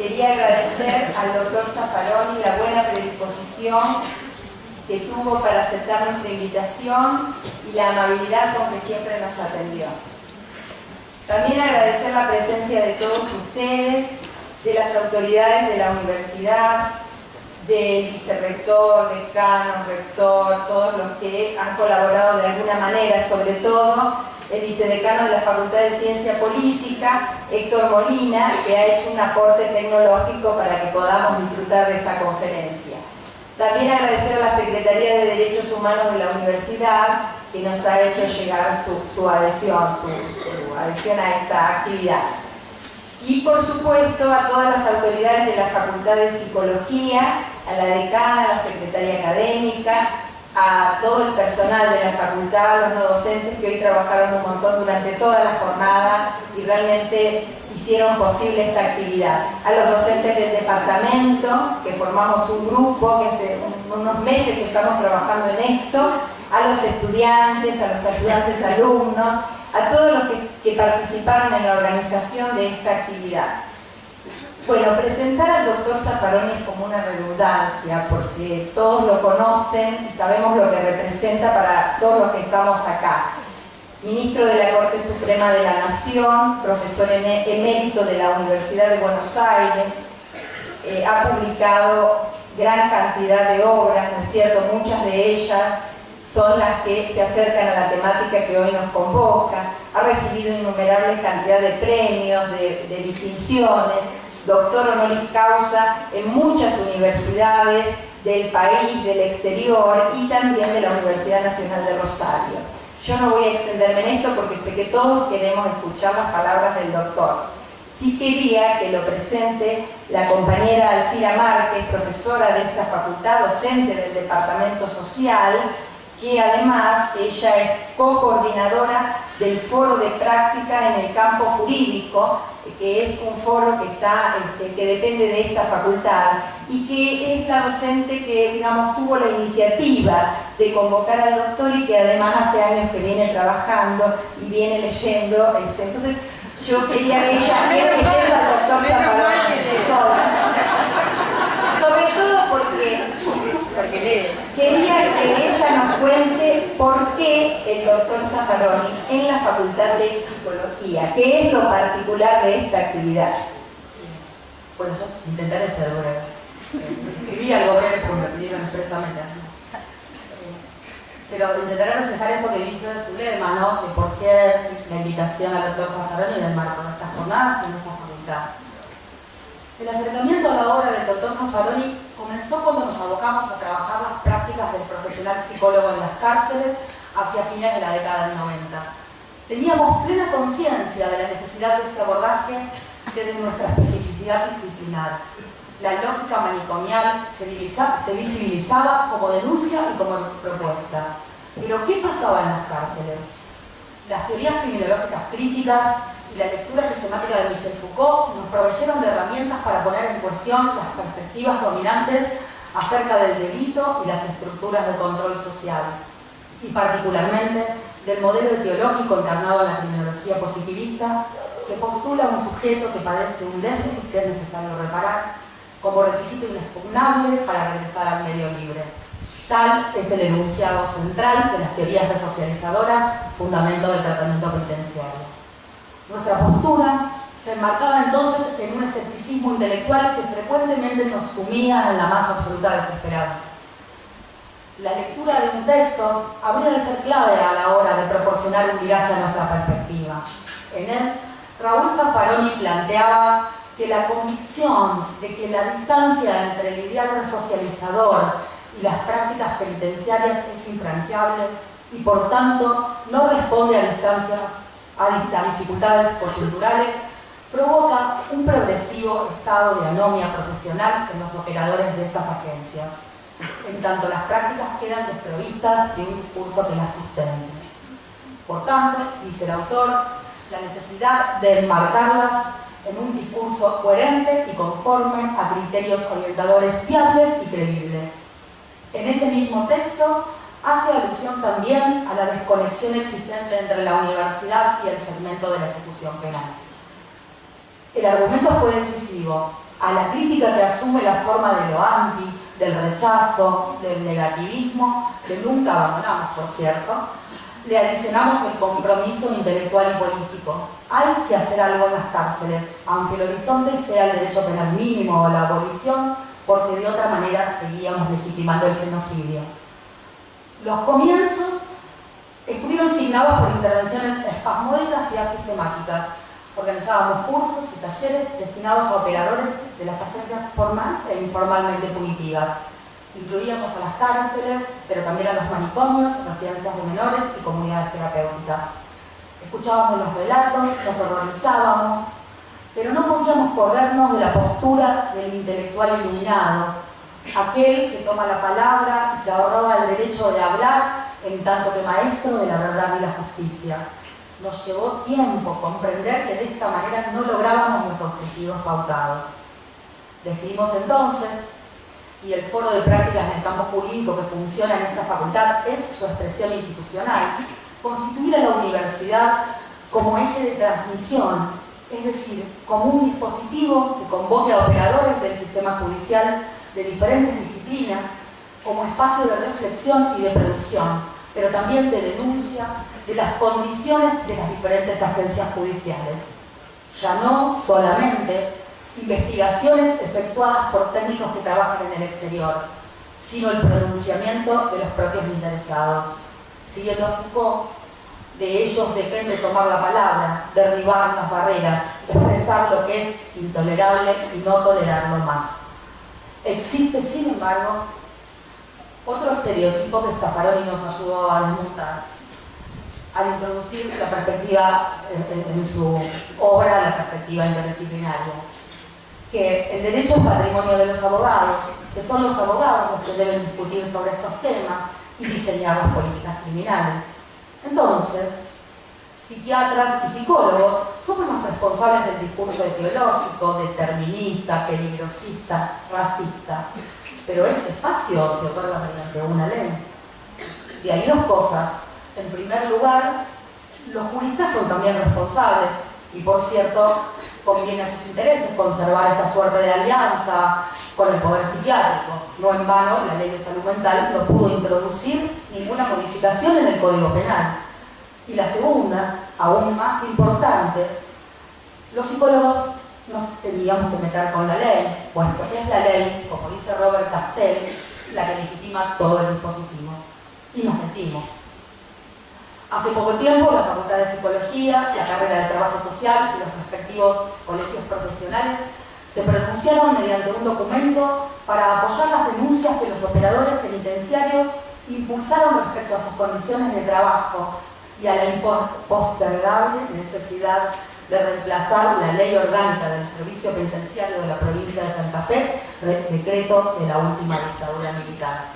quería agradecer al doctor Zaffaroni la buena predisposición que tuvo para aceptar nuestra invitación y la amabilidad con que siempre nos atendió. También agradecer la presencia de todos ustedes, de las autoridades de la universidad, del vicerrector, decano, rector, todos los que han colaborado de alguna manera, sobre todo el vicedecano de la Facultad de Ciencia Política, Héctor Molina, que ha hecho un aporte tecnológico para que podamos disfrutar de esta conferencia. También agradecer a la Secretaría de Derechos Humanos de la Universidad, que nos ha hecho llegar su adhesión a esta actividad. Y por supuesto a todas las autoridades de la Facultad de Psicología, a la decana, a la secretaria académica, a todo el personal de la facultad, a los no docentes que hoy trabajaron un montón durante toda la jornada y realmente hicieron posible esta actividad. A los docentes del departamento, que formamos un grupo, que hace unos meses que estamos trabajando en esto, a los estudiantes, a los ayudantes alumnos, a todos los que participaron en la organización de esta actividad. Bueno, presentar al doctor Zaffaroni es como una redundancia, porque todos lo conocen y sabemos lo que representa para todos los que estamos acá. Ministro de la Corte Suprema de la Nación, profesor emérito de la Universidad de Buenos Aires, ha publicado gran cantidad de obras, ¿no es cierto? Muchas de ellas son las que se acercan a la temática que hoy nos convoca. Ha recibido innumerables cantidad de premios, de distinciones, doctor honoris causa en muchas universidades del país, del exterior y también de la Universidad Nacional de Rosario. Yo no voy a extenderme en esto porque sé que todos queremos escuchar las palabras del doctor. Sí quería que lo presente la compañera Alcira Márquez, profesora de esta facultad, docente del Departamento Social, que además ella es co-coordinadora del foro de práctica en el campo jurídico, que es un foro que depende de esta facultad y que es la docente que, digamos, tuvo la iniciativa de convocar al doctor y que además hace años que viene trabajando y viene leyendo. Entonces, yo quería que ella viene leyendo al doctor Zaffaroni, sobre todo porque lee. Quería que ella nos cuente por qué el doctor Zaffaroni en la Facultad de Psicología, qué es lo particular de esta actividad. Bueno, yo intentaré ser breve. Escribí algo breve porque me pidieron expresamente. Pero intentaré reflejar esto que dice su lema, ¿no? De por qué la invitación al doctor Zaffaroni en el marco de estas jornadas en nuestra facultad. El acercamiento a la obra del doctor Zaffaroni comenzó cuando nos abocamos a trabajar las prácticas del profesional psicólogo en las cárceles hacia fines de la década del 90. Teníamos plena conciencia de la necesidad de este abordaje desde nuestra especificidad disciplinar. La lógica manicomial se visibilizaba como denuncia y como propuesta. Pero ¿qué pasaba en las cárceles? Las teorías criminológicas críticas y la lectura sistemática de Michel Foucault nos proveyeron de herramientas para poner en cuestión las perspectivas dominantes acerca del delito y las estructuras de control social, y particularmente del modelo etiológico encarnado en la criminología positivista, que postula un sujeto que padece un déficit que es necesario reparar como requisito inexpugnable para regresar al medio libre. Tal es el enunciado central de las teorías resocializadoras, fundamento del tratamiento penitenciario. Nuestra postura se enmarcaba entonces en un escepticismo intelectual que frecuentemente nos sumía en la más absoluta desesperanza. La lectura de un texto habría de ser clave a la hora de proporcionar un viraje a nuestra perspectiva. En él, Raúl Zaffaroni planteaba que la convicción de que la distancia entre el ideal resocializador y las prácticas penitenciarias es infranqueable y por tanto no responde a las dificultades coyunturales, provoca un progresivo estado de anomia profesional en los operadores de estas agencias, en tanto las prácticas quedan desprovistas de un discurso que las sustente. Por tanto, dice el autor, la necesidad de enmarcarlas en un discurso coherente y conforme a criterios orientadores viables y creíbles. En ese mismo texto hace alusión también a la desconexión existente entre la universidad y el segmento de la ejecución penal. El argumento fue decisivo. a la crítica que asume la forma de lo anti, del rechazo, del negativismo, que nunca abandonamos, por cierto, le adicionamos el compromiso intelectual y político. Hay que hacer algo en las cárceles, aunque el horizonte sea el derecho penal mínimo o la abolición, porque de otra manera seguíamos legitimando el genocidio. Los comienzos estuvieron signados por intervenciones espasmódicas y asistemáticas. Organizábamos cursos y talleres destinados a operadores de las agencias formal e informalmente punitivas. Incluíamos a las cárceles, pero también a los manicomios, residencias de menores y comunidades terapéuticas. Escuchábamos los relatos, nos horrorizábamos, pero no podíamos corrernos de la postura del intelectual iluminado, aquel que toma la palabra y se arroga el derecho de hablar en tanto que maestro de la verdad y la justicia. Nos llevó tiempo comprender que de esta manera no lográbamos los objetivos pautados. Decidimos entonces, y el foro de prácticas en el campo jurídico que funciona en esta facultad es su expresión institucional, constituir a la universidad como eje de transmisión, es decir, como un dispositivo que convoque a operadores del sistema judicial de diferentes disciplinas, como espacio de reflexión y de producción, pero también de denuncia de las condiciones de las diferentes agencias judiciales. Ya no solamente investigaciones efectuadas por técnicos que trabajan en el exterior, sino el pronunciamiento de los propios interesados. Siguiendo a Foucault, de ellos depende tomar la palabra, derribar las barreras, expresar lo que es intolerable y no tolerarlo más. Existe, sin embargo, otro estereotipo que Staffaroni nos ayudó a desmontar al introducir la perspectiva en su obra, la perspectiva interdisciplinaria, que el derecho es patrimonio de los abogados, que son los abogados los que deben discutir sobre estos temas y diseñar las políticas criminales. Entonces, psiquiatras y psicólogos somos los responsables del discurso etiológico, determinista, peligrosista, racista, pero ese espacio se otorga mediante una ley. De ahí dos cosas. En primer lugar, los juristas son también responsables y, por cierto, conviene a sus intereses conservar esta suerte de alianza con el poder psiquiátrico. No en vano, la ley de salud mental no pudo introducir ninguna modificación en el Código Penal. Y la segunda, aún más importante, los psicólogos nos teníamos que meter con la ley, puesto que es la ley, como dice Robert Castell, la que legitima todo el dispositivo. Y nos metimos. Hace poco tiempo, la Facultad de Psicología, la carrera de Trabajo Social y los respectivos colegios profesionales se pronunciaron mediante un documento para apoyar las denuncias que los operadores penitenciarios impulsaron respecto a sus condiciones de trabajo y a la impostergable necesidad de reemplazar la ley orgánica del Servicio Penitenciario de la provincia de Santa Fe, decreto de la última dictadura militar,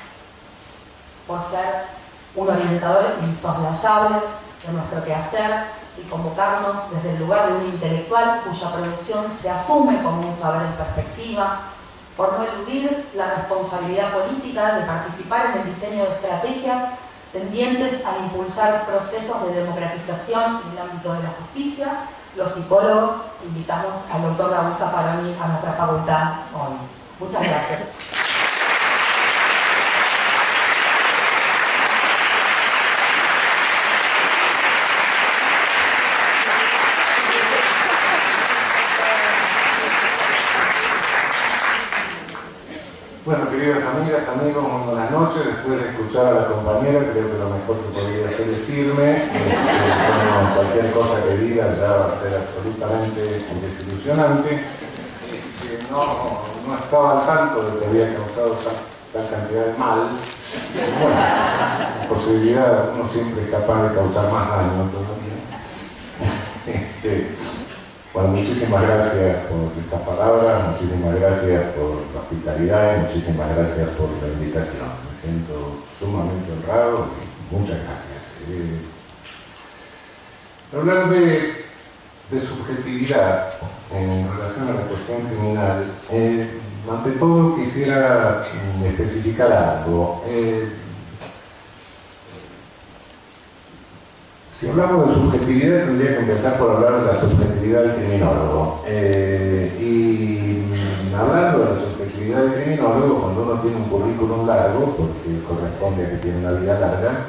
por ser un orientador insoslayable de nuestro quehacer y convocarnos desde el lugar de un intelectual cuya producción se asume como un saber en perspectiva, por no eludir la responsabilidad política de participar en el diseño de estrategias tendientes a impulsar procesos de democratización en el ámbito de la justicia. Los psicólogos invitamos al doctor Raúl Staffaroni a nuestra facultad hoy. Muchas gracias. Bueno, queridas amigas, amigos, muy buenas noches. Después de escuchar a la compañera, creo que lo mejor que podría hacer es irme. Cualquier cosa que diga ya va a ser absolutamente desilusionante. No estaba al tanto de que había causado tal cantidad de mal. Bueno, la posibilidad, uno siempre es capaz de causar más daño todavía. Bueno, muchísimas gracias por estas palabras, muchísimas gracias por la hospitalidad y muchísimas gracias por la invitación. Me siento sumamente honrado y muchas gracias. Hablar de subjetividad en relación a la cuestión criminal, ante todo quisiera especificar algo. Si hablamos de subjetividad, tendría que empezar por hablar de la subjetividad del criminólogo. Y criminólogo, cuando uno tiene un currículum largo, porque corresponde a que tiene una vida larga,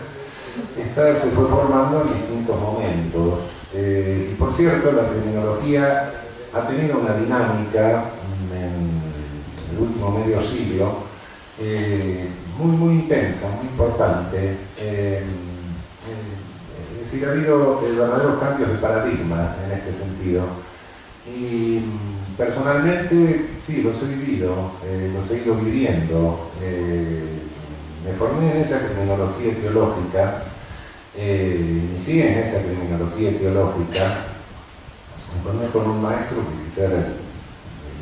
se fue formando en distintos momentos. Y por cierto, la criminología ha tenido una dinámica en el último medio siglo muy intensa, muy importante. Es decir, ha habido verdaderos cambios de paradigma en este sentido. Y personalmente, sí, los he vivido, los he ido viviendo. Me formé en esa criminología teológica, inicié en esa criminología teológica, me formé con un maestro que quizá era el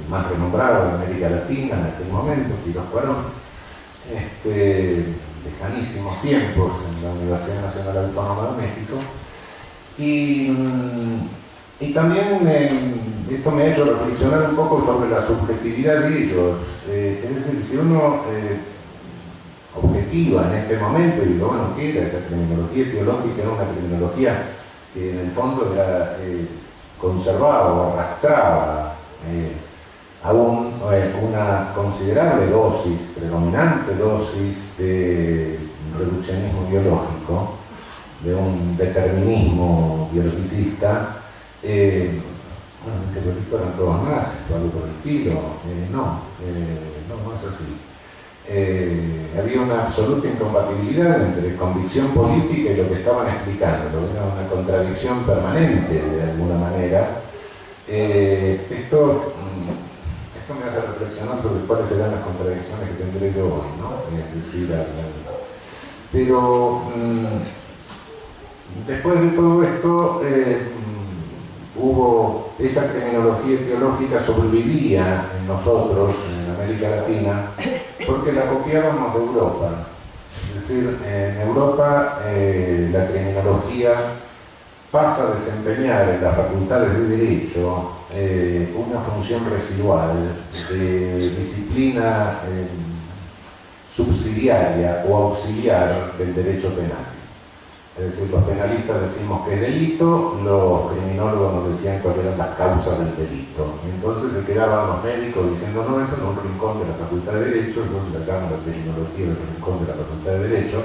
más renombrado de América Latina en aquel momento, Quirós Cuarón, lejanísimos tiempos en la Universidad Nacional Autónoma de México, y también esto me ha hecho reflexionar un poco sobre la subjetividad de ellos. Es decir, si uno objetiva en este momento y digo, bueno, ¿qué era esa criminología teológica? Era una criminología que en el fondo era, conservaba o arrastraba aún una considerable dosis, predominante dosis de reduccionismo biológico, de un determinismo biologicista. Bueno, mis biológicos eran todos nazis o algo por el estilo. No es así. Había una absoluta incompatibilidad entre convicción política y lo que estaban explicando. Era una contradicción permanente de alguna manera. Esto me hace reflexionar sobre cuáles serán las contradicciones que tendré yo hoy, ¿no? Es decir, pero después de todo esto, hubo esa criminología teológica sobrevivía en nosotros, en América Latina, porque la copiábamos de Europa. Es decir, en Europa la criminología pasa a desempeñar en las facultades de Derecho una función residual de disciplina subsidiaria o auxiliar del derecho penal. Es decir, los penalistas decimos que es delito, los criminólogos nos decían cuáles eran las causas del delito. Entonces se quedaban los médicos diciendo, no, eso no es un rincón de la Facultad de Derecho, entonces la llaman la criminología del rincón de la Facultad de Derecho.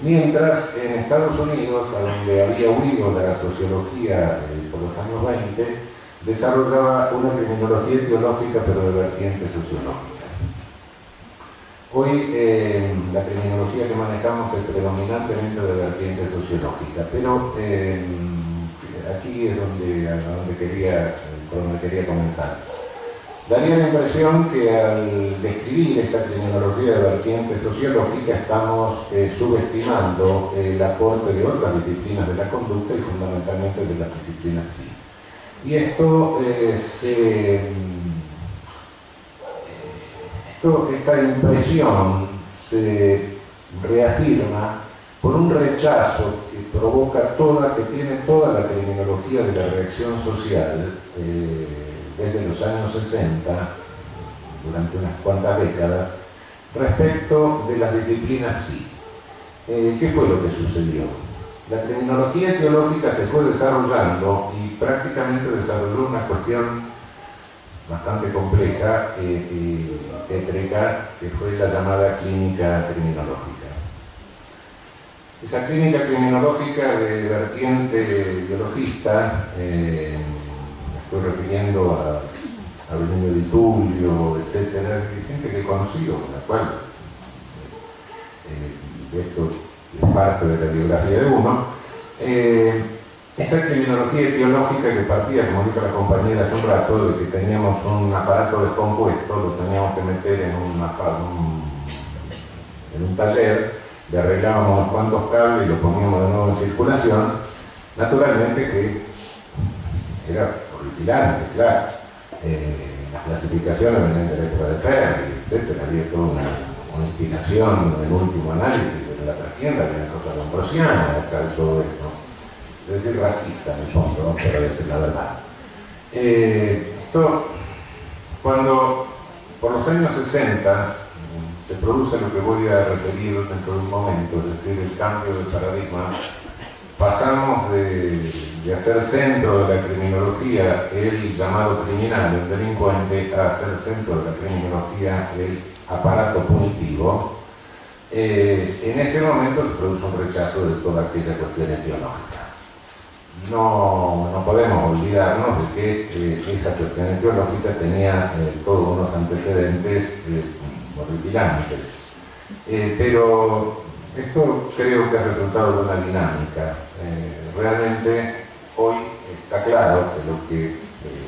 Mientras en Estados Unidos, a donde había huido la sociología por los años 20, desarrollaba una criminología teológica pero de vertiente sociológica. Hoy la criminología que manejamos es predominantemente de vertiente sociológica, pero aquí es por donde quería comenzar. Daría la impresión que al describir esta criminología de vertiente sociológica estamos subestimando el aporte de otras disciplinas de la conducta y fundamentalmente de las disciplinas psíquicas. Y esta impresión se reafirma por un rechazo que tiene toda la criminología de la reacción social desde los años 60, durante unas cuantas décadas, respecto de las disciplinas psíquicas. ¿Qué fue lo que sucedió? La criminología teológica se fue desarrollando y prácticamente desarrolló una cuestión bastante compleja y tétrica, que fue la llamada clínica criminológica. Esa clínica criminológica de vertiente biologista, me estoy refiriendo a Benigno Di Tullio, etcétera, gente que he conocido, con la cual esto es parte de la biografía de uno. Esa criminología teológica que partía, como dijo la compañera hace un rato, de que teníamos un aparato descompuesto, lo teníamos que meter en un taller, le arreglábamos unos cuantos cables y lo poníamos de nuevo en circulación, naturalmente que era horripilante, claro. Las clasificaciones venían de la época de Ferri, etc. Había toda una inspiración en último análisis de la trastienda, había cosas ambrosianas, todo esto. Es decir, racista en el fondo, ¿no? Pero decir la verdad. Esto, cuando por los años 60 se produce lo que voy a referir dentro de un momento, es decir, el cambio de paradigma, pasamos de hacer centro de la criminología el llamado criminal, el delincuente, a hacer centro de la criminología el aparato punitivo, en ese momento se produce un rechazo de toda aquella cuestión etiológica. No podemos olvidarnos de que esa cuestión etiológica tenía todos unos antecedentes horripilantes. Pero esto creo que ha resultado de una dinámica. Realmente hoy está claro que lo que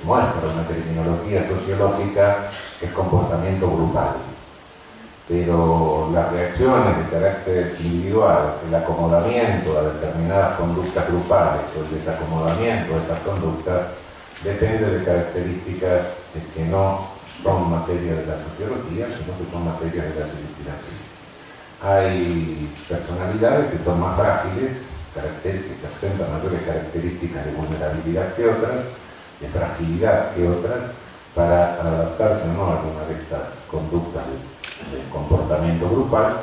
muestra una criminología sociológica es comportamiento grupal. Pero las reacciones de carácter individual, el acomodamiento a determinadas conductas grupales o el desacomodamiento de esas conductas depende de características que no son materia de la sociología, sino que son materia de la disciplina psíquica. Hay personalidades que son más frágiles, que presentan mayores características de vulnerabilidad que otras, de fragilidad que otras, para adaptarse o no a alguna de estas conductas de comportamiento grupal,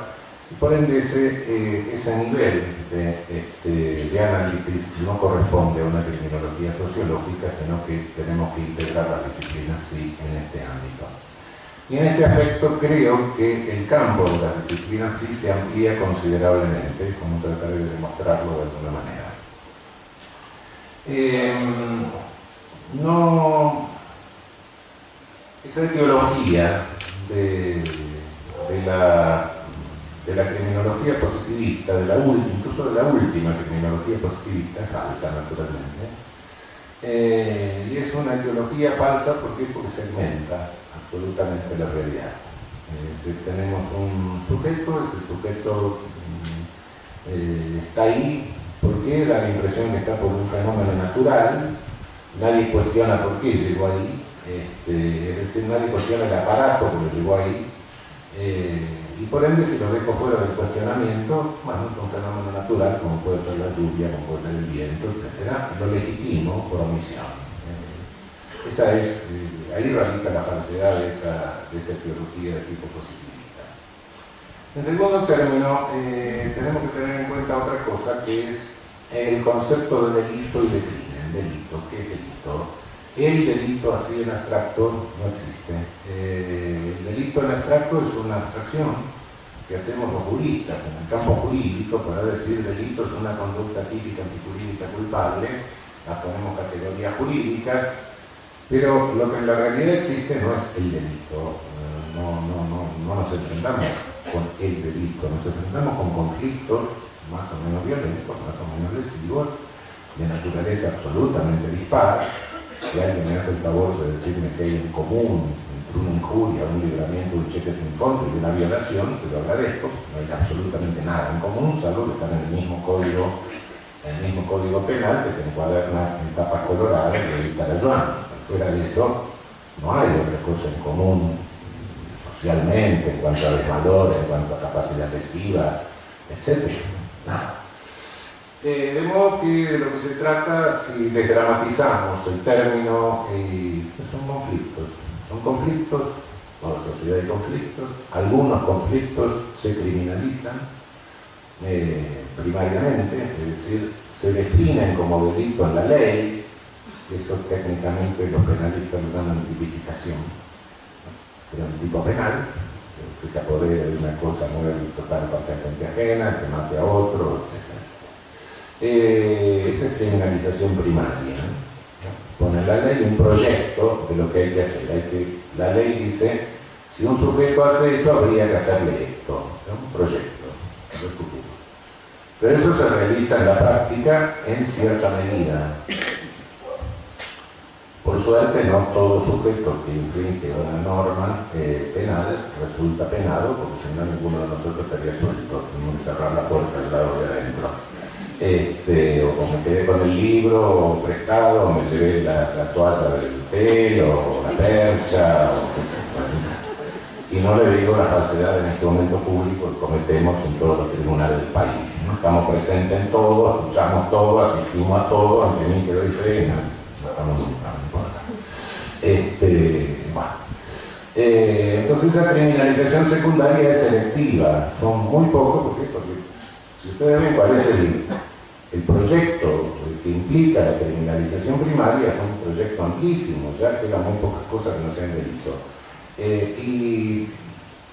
y por ende ese nivel de análisis no corresponde a una criminología sociológica, sino que tenemos que integrar las disciplinas sí en este ámbito. Y en este aspecto creo que el campo de las disciplinas sí se amplía considerablemente, como trataré de demostrarlo de alguna manera. Esa etiología de la criminología positivista, incluso de la última criminología positivista, es falsa naturalmente, y es una etiología falsa porque segmenta absolutamente la realidad. Tenemos un sujeto, ese sujeto está ahí porque da la impresión que está por un fenómeno natural, nadie cuestiona por qué llegó ahí. Es decir, nadie cuestiona el aparato que lo llevó ahí, y por ende, si lo dejo fuera del cuestionamiento, bueno, es un fenómeno natural, como puede ser la lluvia, como puede ser el viento, etc. Lo legitimo por omisión. Ahí radica la falsedad de esa teología de tipo positivista. En segundo término, tenemos que tener en cuenta otra cosa, que es el concepto de delito y de crimen. Delito, ¿qué es delito? El delito así en abstracto no existe. El delito en abstracto es una abstracción que hacemos los juristas en el campo jurídico para decir delito es una conducta típica antijurídica culpable, las ponemos categorías jurídicas, pero lo que en la realidad existe no es el delito. No nos enfrentamos con el delito, nos enfrentamos con conflictos más o menos violentos, más o menos lesivos, de naturaleza absolutamente dispar. Si alguien me hace el favor de decirme que hay en común entre una injuria, un libramiento, un cheque sin fondo y una violación, se lo agradezco. No hay absolutamente nada en común, salvo que están en el mismo código penal que se encuaderna en tapas coloradas de Edith Joan. Fuera de eso, no hay otra cosa en común socialmente, en cuanto a desvalor, en cuanto a capacidad lesiva, etc. Nada. De modo que de lo que se trata, si desdramatizamos el término, son conflictos, toda sociedad de conflictos, algunos conflictos se criminalizan primariamente, es decir, se definen como delito en la ley, eso técnicamente los penalistas lo llaman tipificación, pero un tipo penal, que se apodere de una cosa muy total parcialmente ajena, que mate a otro, etc. Esa es criminalización primaria, ¿no? Pone en la ley un proyecto de lo que hay que hacer. La ley dice, si un sujeto hace eso, habría que hacerle esto, ¿no? Un proyecto del futuro. Pero eso se realiza en la práctica en cierta medida. Por suerte, no todo sujeto que infringe una norma penal resulta penado, porque si no, ninguno de nosotros estaría suelto, tenemos que cerrar la puerta del lado de adentro. O me quedé con el libro prestado, o me llevé la toalla del pelo, o la percha, y no le digo la falsedad en este momento público que cometemos en todos los tribunales del país, ¿no? Estamos presentes en todo, escuchamos todo, asistimos a todo, aunque ni que doy fe, no estamos nunca, no importa. Entonces esa criminalización secundaria es selectiva, son muy pocos, porque si ustedes ven cuál es el proyecto que implica la criminalización primaria es un proyecto amplísimo, ya quedan muy pocas cosas que no sean delito. Y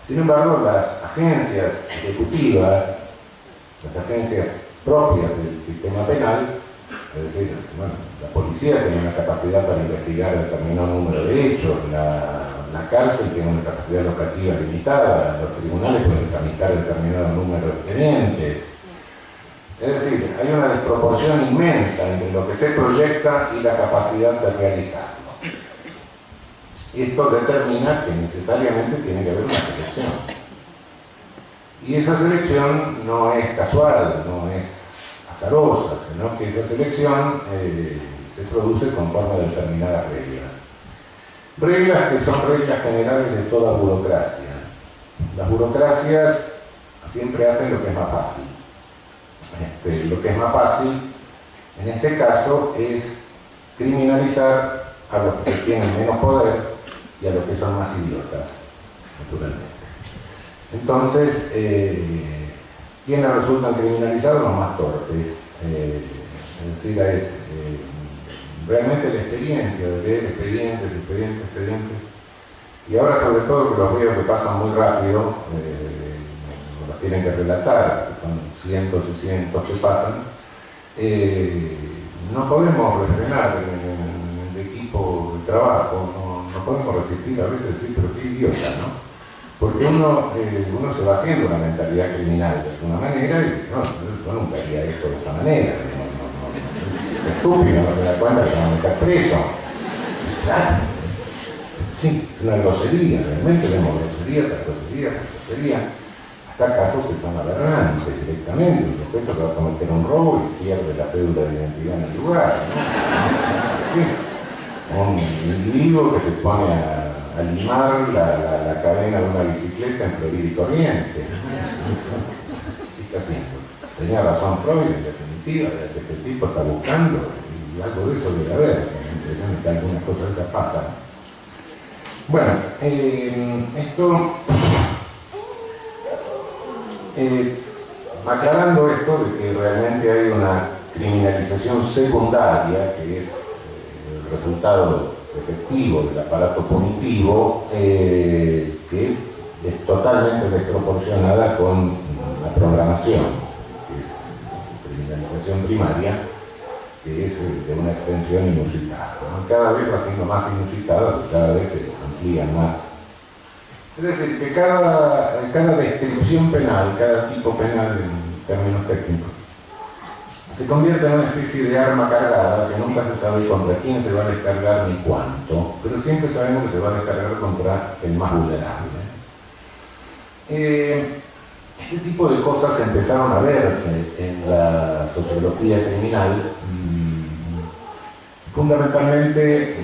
sin embargo, las agencias ejecutivas, las agencias propias del sistema penal, es decir, bueno, la policía tiene una capacidad para investigar determinado número de hechos, la cárcel tiene una capacidad locativa limitada, los tribunales pueden tramitar determinado número de expedientes. Es decir, hay una desproporción inmensa entre lo que se proyecta y la capacidad de realizarlo. Esto determina que necesariamente tiene que haber una selección. Y esa selección no es casual, no es azarosa, sino que esa selección se produce conforme a determinadas reglas. Reglas que son reglas generales de toda burocracia. Las burocracias siempre hacen lo que es más fácil. Lo que es más fácil, en este caso, es criminalizar a los que tienen menos poder y a los que son más idiotas, naturalmente. Entonces, ¿quiénes resultan criminalizados? Los más torpes. Es decir, realmente la experiencia de leer expedientes, y ahora sobre todo que los veo que pasan muy rápido, los tienen que relatar, que son cientos y cientos que pasan, no podemos refrenar en el equipo de trabajo, no podemos resistir a veces decir, pero qué idiota, ¿no? Porque uno se va haciendo una mentalidad criminal de alguna manera y dice, no, yo nunca haría esto de esta manera, es estúpido, no se da cuenta que va a meter preso. Claro, sí, es una grosería, realmente vemos grosería tras grosería tras grosería. Hasta casos que son aberrantes directamente, un sujeto que va a cometer un robo y pierde la cédula de identidad en el lugar, ¿no? Un individuo que se pone a limar la cadena de una bicicleta en Florida y Corrientes. ¿Qué está haciendo? Tenía razón Freud, en definitiva, que este tipo está buscando, y algo de eso debe haber, la impresión es que algunas cosas de esas pasan. Bueno, esto... aclarando esto de que realmente hay una criminalización secundaria, que es el resultado efectivo del aparato punitivo, que es totalmente desproporcionada con la programación, que es criminalización primaria, que es de una extensión inusitada, ¿no? Cada vez va siendo más inusitada, porque cada vez se amplían más. Es decir, que cada descripción penal, cada tipo penal en términos técnicos, se convierte en una especie de arma cargada que nunca se sabe contra quién se va a descargar ni cuánto, pero siempre sabemos que se va a descargar contra el más vulnerable. Este tipo de cosas empezaron a verse en la sociología criminal, fundamentalmente.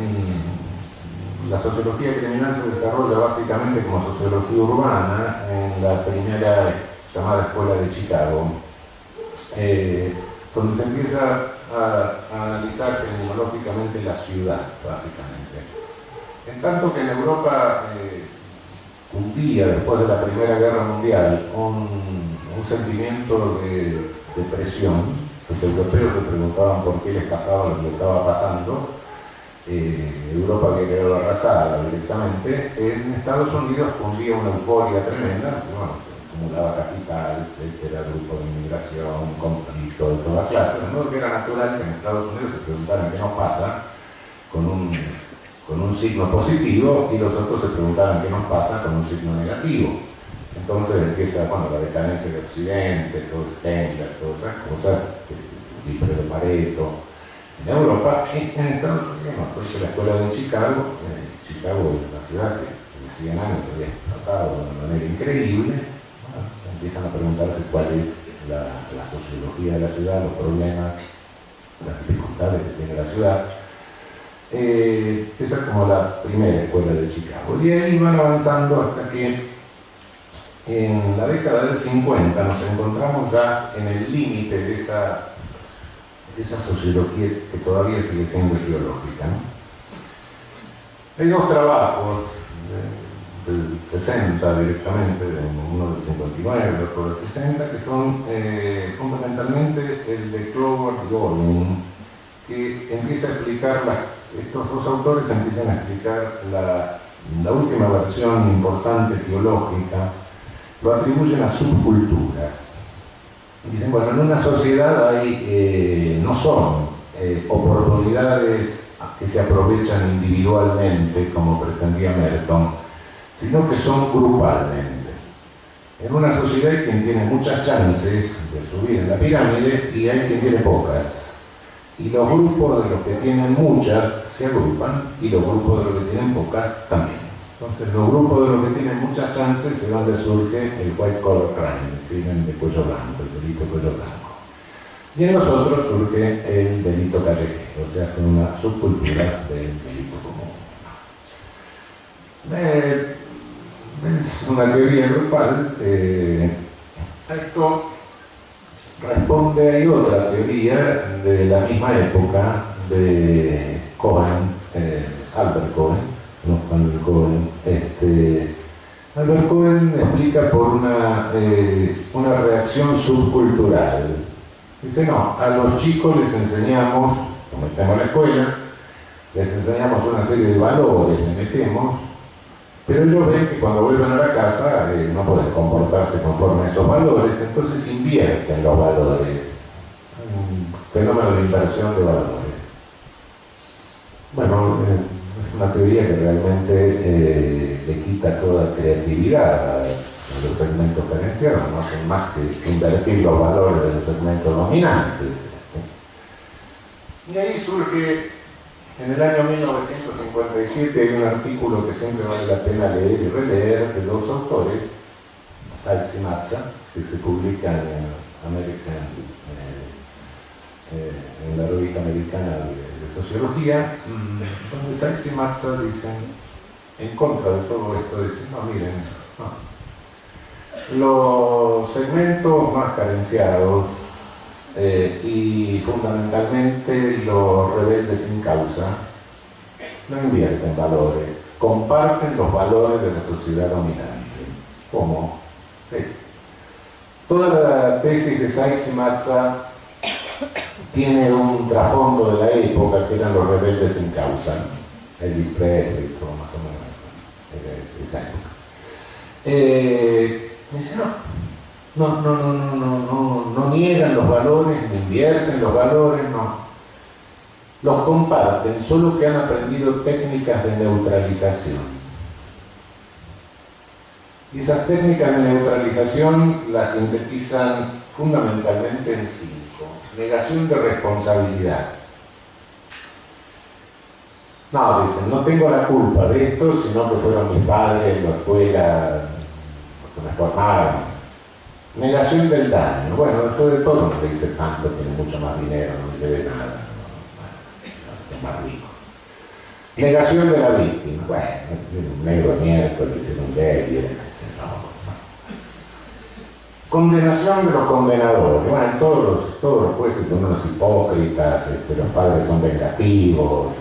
La sociología criminal se desarrolla básicamente como sociología urbana en la primera llamada Escuela de Chicago, donde se empieza a analizar criminológicamente la ciudad, básicamente. En tanto que en Europa cundía, después de la Primera Guerra Mundial, un sentimiento de depresión. Los europeos se preguntaban por qué les pasaba lo que les estaba pasando. Europa había quedado arrasada directamente. En Estados Unidos cundía una euforia tremenda, bueno, se acumulaba capital, etcétera, grupos de inmigración, conflicto de toda clase, de modo que era natural que en Estados Unidos se preguntaran qué nos pasa con un signo positivo y los otros se preguntaban qué nos pasa con un signo negativo. Entonces empieza, bueno, la decadencia del Occidente, todo Stendhal, todas esas cosas, Wilfredo Pareto. En Europa, en Estados Unidos, no, entonces la escuela de Chicago es una ciudad que en 100 años había explotado de una manera increíble. Bueno, empiezan a preguntarse cuál es la sociología de la ciudad, los problemas, las dificultades que tiene la ciudad. Esa es como la primera escuela de Chicago. Y ahí van avanzando hasta que en la década del 50 nos encontramos ya en el límite de esa sociología que todavía sigue siendo ideológica, ¿no? Hay dos trabajos, del 60 directamente, uno del 59, el otro del 60, que son fundamentalmente el de Clover Goring, que empieza a explicar, estos dos autores empiezan a explicar la última versión importante teológica, lo atribuyen a subculturas. Dicen, bueno, en una sociedad hay, no son oportunidades que se aprovechan individualmente, como pretendía Merton, sino que son grupalmente. En una sociedad hay quien tiene muchas chances de subir en la pirámide y hay quien tiene pocas. Y los grupos de los que tienen muchas se agrupan y los grupos de los que tienen pocas también. Entonces los grupos de los que tienen muchas chances es donde surge el white collar crime, el crimen de cuello blanco, el delito de cuello blanco. Y en nosotros surge el delito callejero, o sea, es una subcultura del delito común. Es una teoría grupal. Esto responde, hay otra teoría de la misma época de Cohen, Albert Cohen, no Albert Cohen. Albert Cohen explica por una reacción subcultural. Dice, no, a los chicos les enseñamos, como estamos en la escuela, les enseñamos una serie de valores, le metemos, pero ellos ven que cuando vuelven a la casa no pueden comportarse conforme a esos valores, entonces invierten los valores. Un fenómeno de inversión de valores. Bueno, es una teoría que realmente le quita toda creatividad a los segmentos gerenciados, no hacen más que invertir los valores de los segmentos dominantes. Y ahí surge, en el año 1957, hay un artículo que siempre vale la pena leer y releer de dos autores, Sykes y Matza, que se publica en la revista americana de sociología, donde Sykes y Matza dicen, en contra de todo esto, dicen, no, miren, no. Los segmentos más carenciados y fundamentalmente los rebeldes sin causa no invierten valores, comparten los valores de la sociedad dominante. ¿Cómo? Sí. Toda la tesis de Sykes y Matza tiene un trasfondo de la época que eran los rebeldes sin causa. Elvis Presley, todo más o menos de esa época. Dice, no niegan los valores, no invierten los valores, no. Los comparten, solo que han aprendido técnicas de neutralización. Y esas técnicas de neutralización las sintetizan fundamentalmente en 5. Negación de responsabilidad. No, dicen, no tengo la culpa de esto, sino que fueron mis padres, la escuela, que me formaron. Negación del daño. Bueno, después de todo no le dice tanto, tiene mucho más dinero, no me debe nada, es más rico. Negación de la víctima. Bueno, un negro de miércoles, un débil, no. Condenación de los condenadores. Bueno, todos los jueces son unos hipócritas, los padres son vengativos,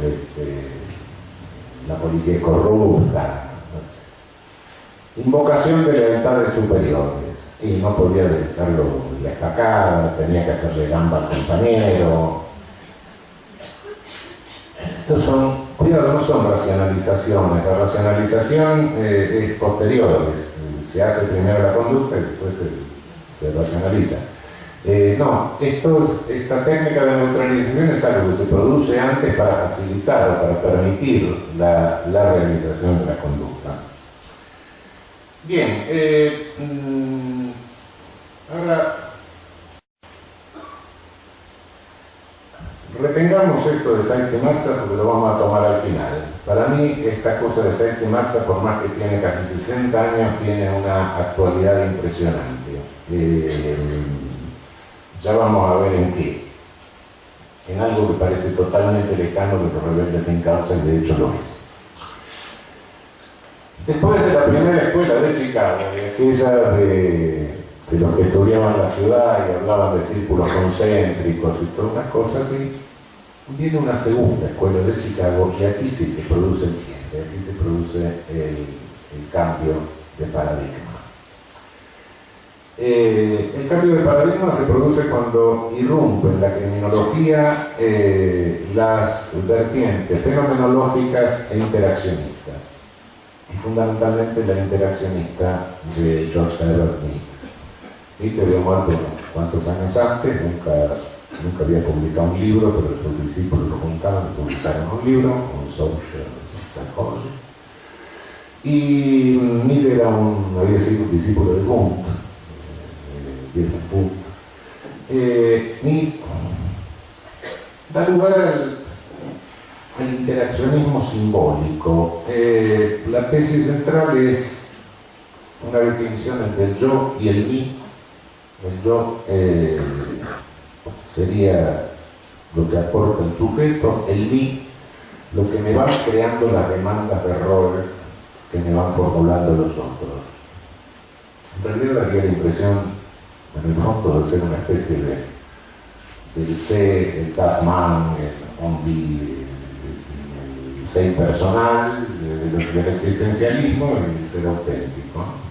la policía es corrupta. Invocación de lealtades superiores. Y no podía dejarlo en la estacada, tenía que hacerle gamba al compañero. Estos son, cuidado, no son racionalizaciones. La racionalización es posterior, se hace primero la conducta y después se racionaliza. No, esta técnica de neutralización es algo que se produce antes para facilitar o para permitir la realización de la conducta. Bien, ahora retengamos esto de Sykes y Matza porque lo vamos a tomar al final. Para mí esta cosa de Sykes y Matza, por más que tiene casi 60 años, tiene una actualidad impresionante. Ya vamos a ver en qué. En algo que parece totalmente lejano de los rebeldes sin causa, y de hecho lo es. Después de la primera escuela de Chicago, de aquella de los que estudiaban la ciudad y hablaban de círculos concéntricos y todas las cosas así, viene una segunda escuela de Chicago y aquí sí se produce el quiebre, aquí se produce el cambio de paradigma. El cambio de paradigma se produce cuando irrumpe en la criminología las vertientes fenomenológicas e interaccionistas, y fundamentalmente la interaccionista de George Herbert Mead. Mead había muerto cuantos años antes, nunca había publicado un libro, pero sus discípulos lo juntaron y publicaron un libro, un Social Psychology. Y Mead había sido un discípulo de Wundt. Mead da lugar al interaccionismo simbólico. La tesis central es una definición entre el yo y el mí. El yo sería lo que aporta el sujeto, el mí lo que me van creando las demandas de rol que me van formulando los otros. En realidad daría la impresión, en el fondo, de ser una especie del sé, el das man, el sé personal, del existencialismo y el ser auténtico, ¿no?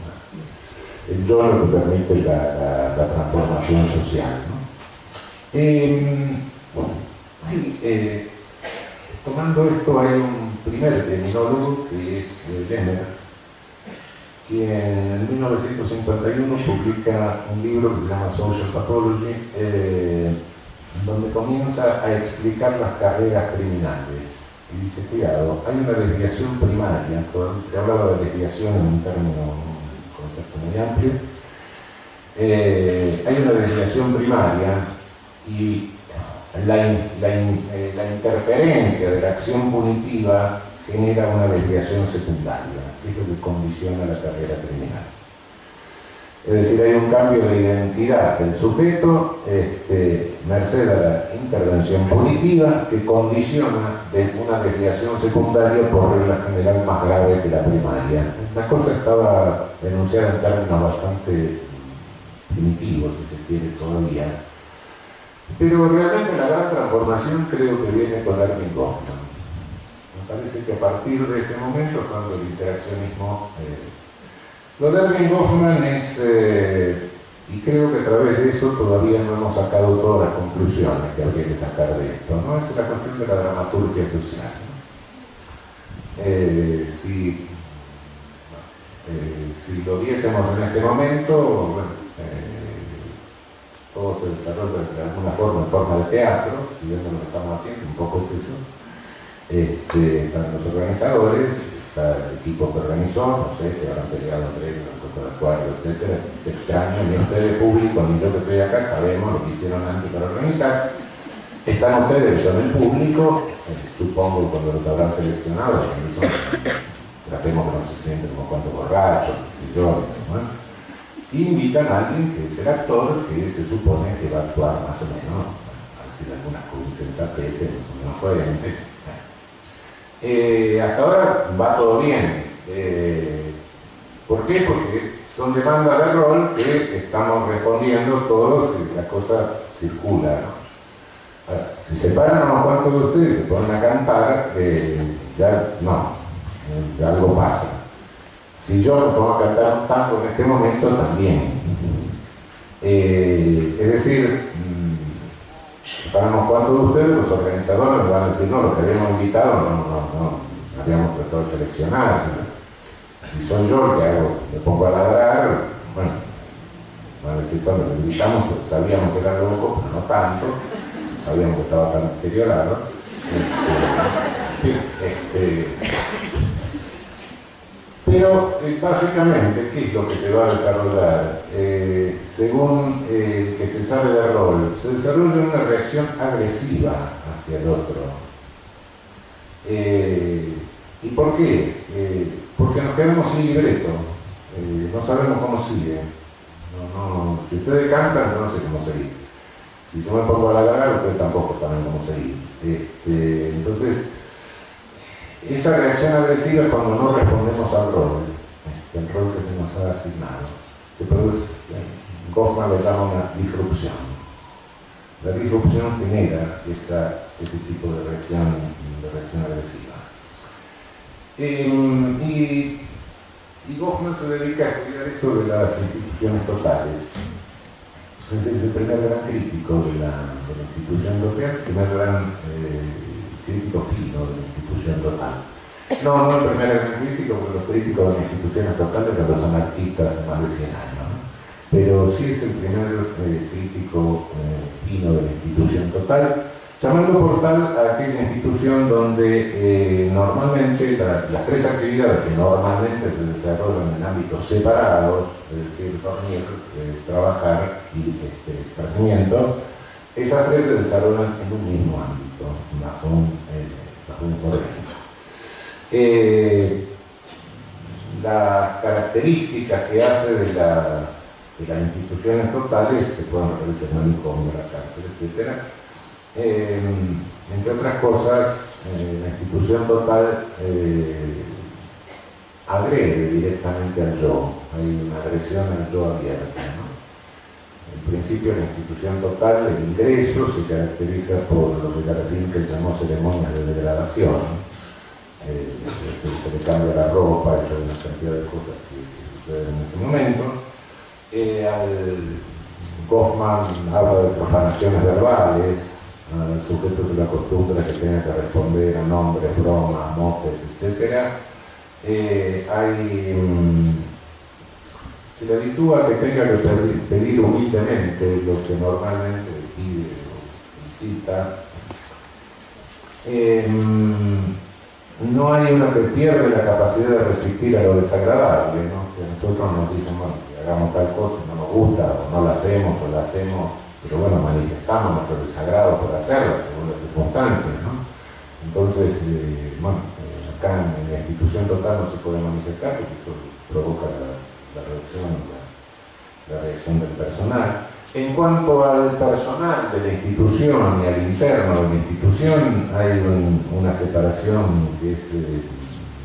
El yo es lo que permite la transformación social, ¿no? Tomando esto, hay un primer terminólogo que es Lemmer, que en 1951 publica un libro que se llama Social Pathology, donde comienza a explicar las carreras criminales. Y dice, cuidado, hay una desviación primaria, se hablaba de desviación en un término, un concepto muy amplio. Hay una desviación primaria y la interferencia de la acción punitiva genera una desviación secundaria, que es lo que condiciona la carrera criminal. Es decir, hay un cambio de identidad del sujeto merced a la intervención punitiva que condiciona una desviación secundaria por regla general más grave que la primaria. La cosa estaba denunciada en términos bastante primitivos, si se quiere, todavía. Pero realmente la gran transformación creo que viene con Erving Goffman. Me parece que a partir de ese momento es cuando el interaccionismo... Lo de Erving Goffman es, y creo que a través de eso todavía no hemos sacado todas las conclusiones que habría que sacar de esto, ¿no? Es la cuestión de la dramaturgia social, ¿no? Si lo viésemos en este momento, bueno, todo se desarrolla de alguna forma en forma de teatro, si viendo lo que estamos haciendo, un poco es eso. Están los organizadores, está el equipo que organizó, no sé, se habrán peleado entre ellos, el costo de acuario, etc. Es extraño, ni ustedes público, ni yo que estoy acá, sabemos lo que hicieron antes para organizar. Están ustedes, son el público, supongo cuando los habrán seleccionado, tratemos que no se sienten como cuantos borrachos, si yo, ¿no? Y invitan a alguien que es el actor, que se supone que va a actuar más o menos, a decir algunas insensateces, más o menos coherentes. Hasta ahora va todo bien. ¿Por qué? Porque son demandas de rol que estamos respondiendo todos y la cosa circula, ¿no? Ahora, si se paran unos cuantos de ustedes y se ponen a cantar, ya no, ya algo pasa. Si yo me pongo a cantar un tango en este momento, también. Es decir, para unos cuantos de ustedes, los organizadores me van a decir, no, los que habíamos invitado, no habíamos tratado de seleccionar. Si soy yo el que hago, me pongo a ladrar, bueno, van a decir, cuando lo invitamos, pues, sabíamos que era loco, pero no tanto, sabíamos que estaba tan deteriorado. Pero básicamente, ¿qué es lo que se va a desarrollar? Según el que se sabe de rol, se desarrolla una reacción agresiva hacia el otro. ¿Y por qué? Porque nos quedamos sin libreto, no sabemos cómo sigue. Si ustedes cantan, yo no sé cómo seguir. Si yo me pongo a ladrar, ustedes tampoco saben cómo seguir. Entonces, esa reacción agresiva es cuando no respondemos al rol, el rol que se nos ha asignado. Se produce, Goffman lo llama una disrupción. La disrupción genera ese tipo de reacción agresiva. Y Y Goffman se dedica a estudiar esto de las instituciones totales. Es el primer gran crítico de la institución total, el primer gran crítico fino de la institución total. No el primer gran crítico, porque los críticos de las instituciones totales eran los anarquistas hace más de 100 años, ¿no? Pero sí es el primer crítico fino de la institución total, llamando por tal a aquella institución donde normalmente las tres actividades que normalmente se desarrollan en ámbitos separados, es decir, dormir, trabajar y esparcimiento, esas tres se desarrollan en un mismo ámbito, bajo un régimen. Las características que hace de las instituciones totales, que pueden referirse al manicomio, a la cárcel, etc., entre otras cosas, la institución total agrede directamente al yo, hay una agresión al yo abierto, ¿no? En principio, la institución total, el ingreso, se caracteriza por lo que Garfinkel llamó ceremonias de degradación. Se le cambia la ropa y toda una cantidad de cosas que suceden en ese momento. Goffman habla de profanaciones verbales, el sujeto se le acostumbra que tenga que responder a nombres, bromas, motes, etc. Se le habitúa a que tenga que pedir humildemente lo que normalmente pide o solicita. No hay uno que pierde la capacidad de resistir a lo desagradable, ¿no? Si a nosotros nos dicen, bueno, que hagamos tal cosa, no nos gusta, o no la hacemos, pero bueno, manifestamos nuestro desagrado por hacerla, según las circunstancias, ¿no? Entonces, acá en la institución total no se puede manifestar, porque eso provoca la reacción del personal. En cuanto al personal de la institución y al interno de la institución, hay una separación que es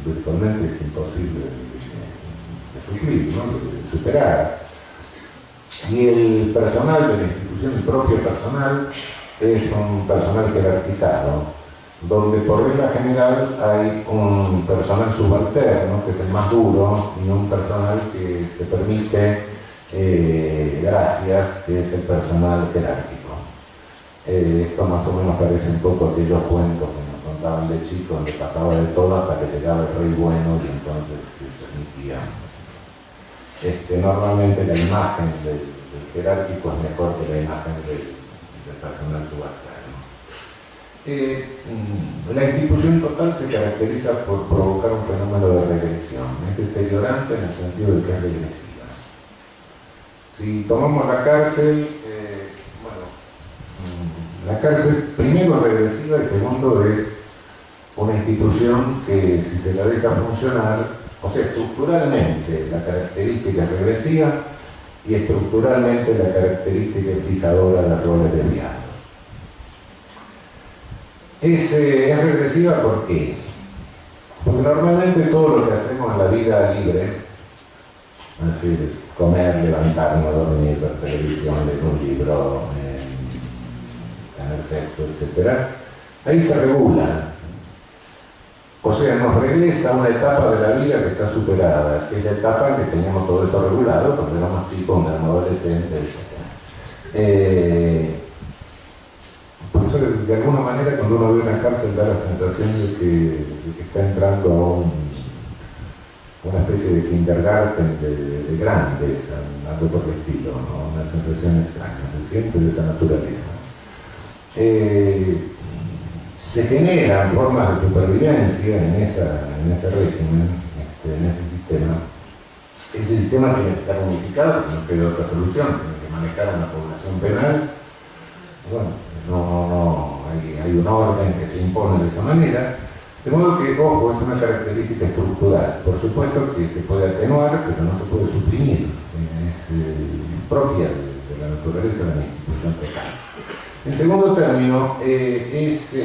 virtualmente es imposible de sufrir, ¿no? De superar. Y el personal de la institución, el propio personal, es un personal jerarquizado, donde por regla general hay un personal subalterno, que es el más duro, y un personal que se permite gracias, que es el personal jerárquico. Esto más o menos parece un poco aquellos cuentos que nos contaban de chicos, donde pasaba de todo hasta que llegaba el rey bueno y entonces se permitía. Normalmente la imagen del jerárquico es mejor que la imagen del personal subalterno. La institución total se caracteriza por provocar un fenómeno de regresión. Es deteriorante en el sentido de que es regresiva. Si tomamos la cárcel, la cárcel primero es regresiva y segundo es una institución que si se la deja funcionar, o sea, estructuralmente la característica es regresiva y estructuralmente la característica es fijadora de roles desviados. Es regresiva ¿por qué? Porque normalmente todo lo que hacemos en la vida libre, es decir, comer, levantarnos, dormir, ver televisión, leer un libro, tener sexo, etc., ahí se regula. O sea, nos regresa a una etapa de la vida que está superada, que es la etapa en que teníamos todo eso regulado cuando éramos chicos, cuando éramos adolescentes, etc. Por eso, de alguna manera, cuando uno ve una cárcel da la sensación de que está entrando a una especie de kindergarten de grandes, algo por el estilo, ¿no? Una sensación extraña, se siente de esa naturaleza. Se generan formas de supervivencia en ese régimen, en ese sistema. Ese sistema tiene que estar unificado, no queda otra solución, tiene que manejar a una población penal. Bueno, hay un orden que se impone de esa manera. De modo que, ojo, es una característica estructural. Por supuesto que se puede atenuar, pero no se puede suprimir. Es propia de la naturaleza de la institución total. En segundo término, es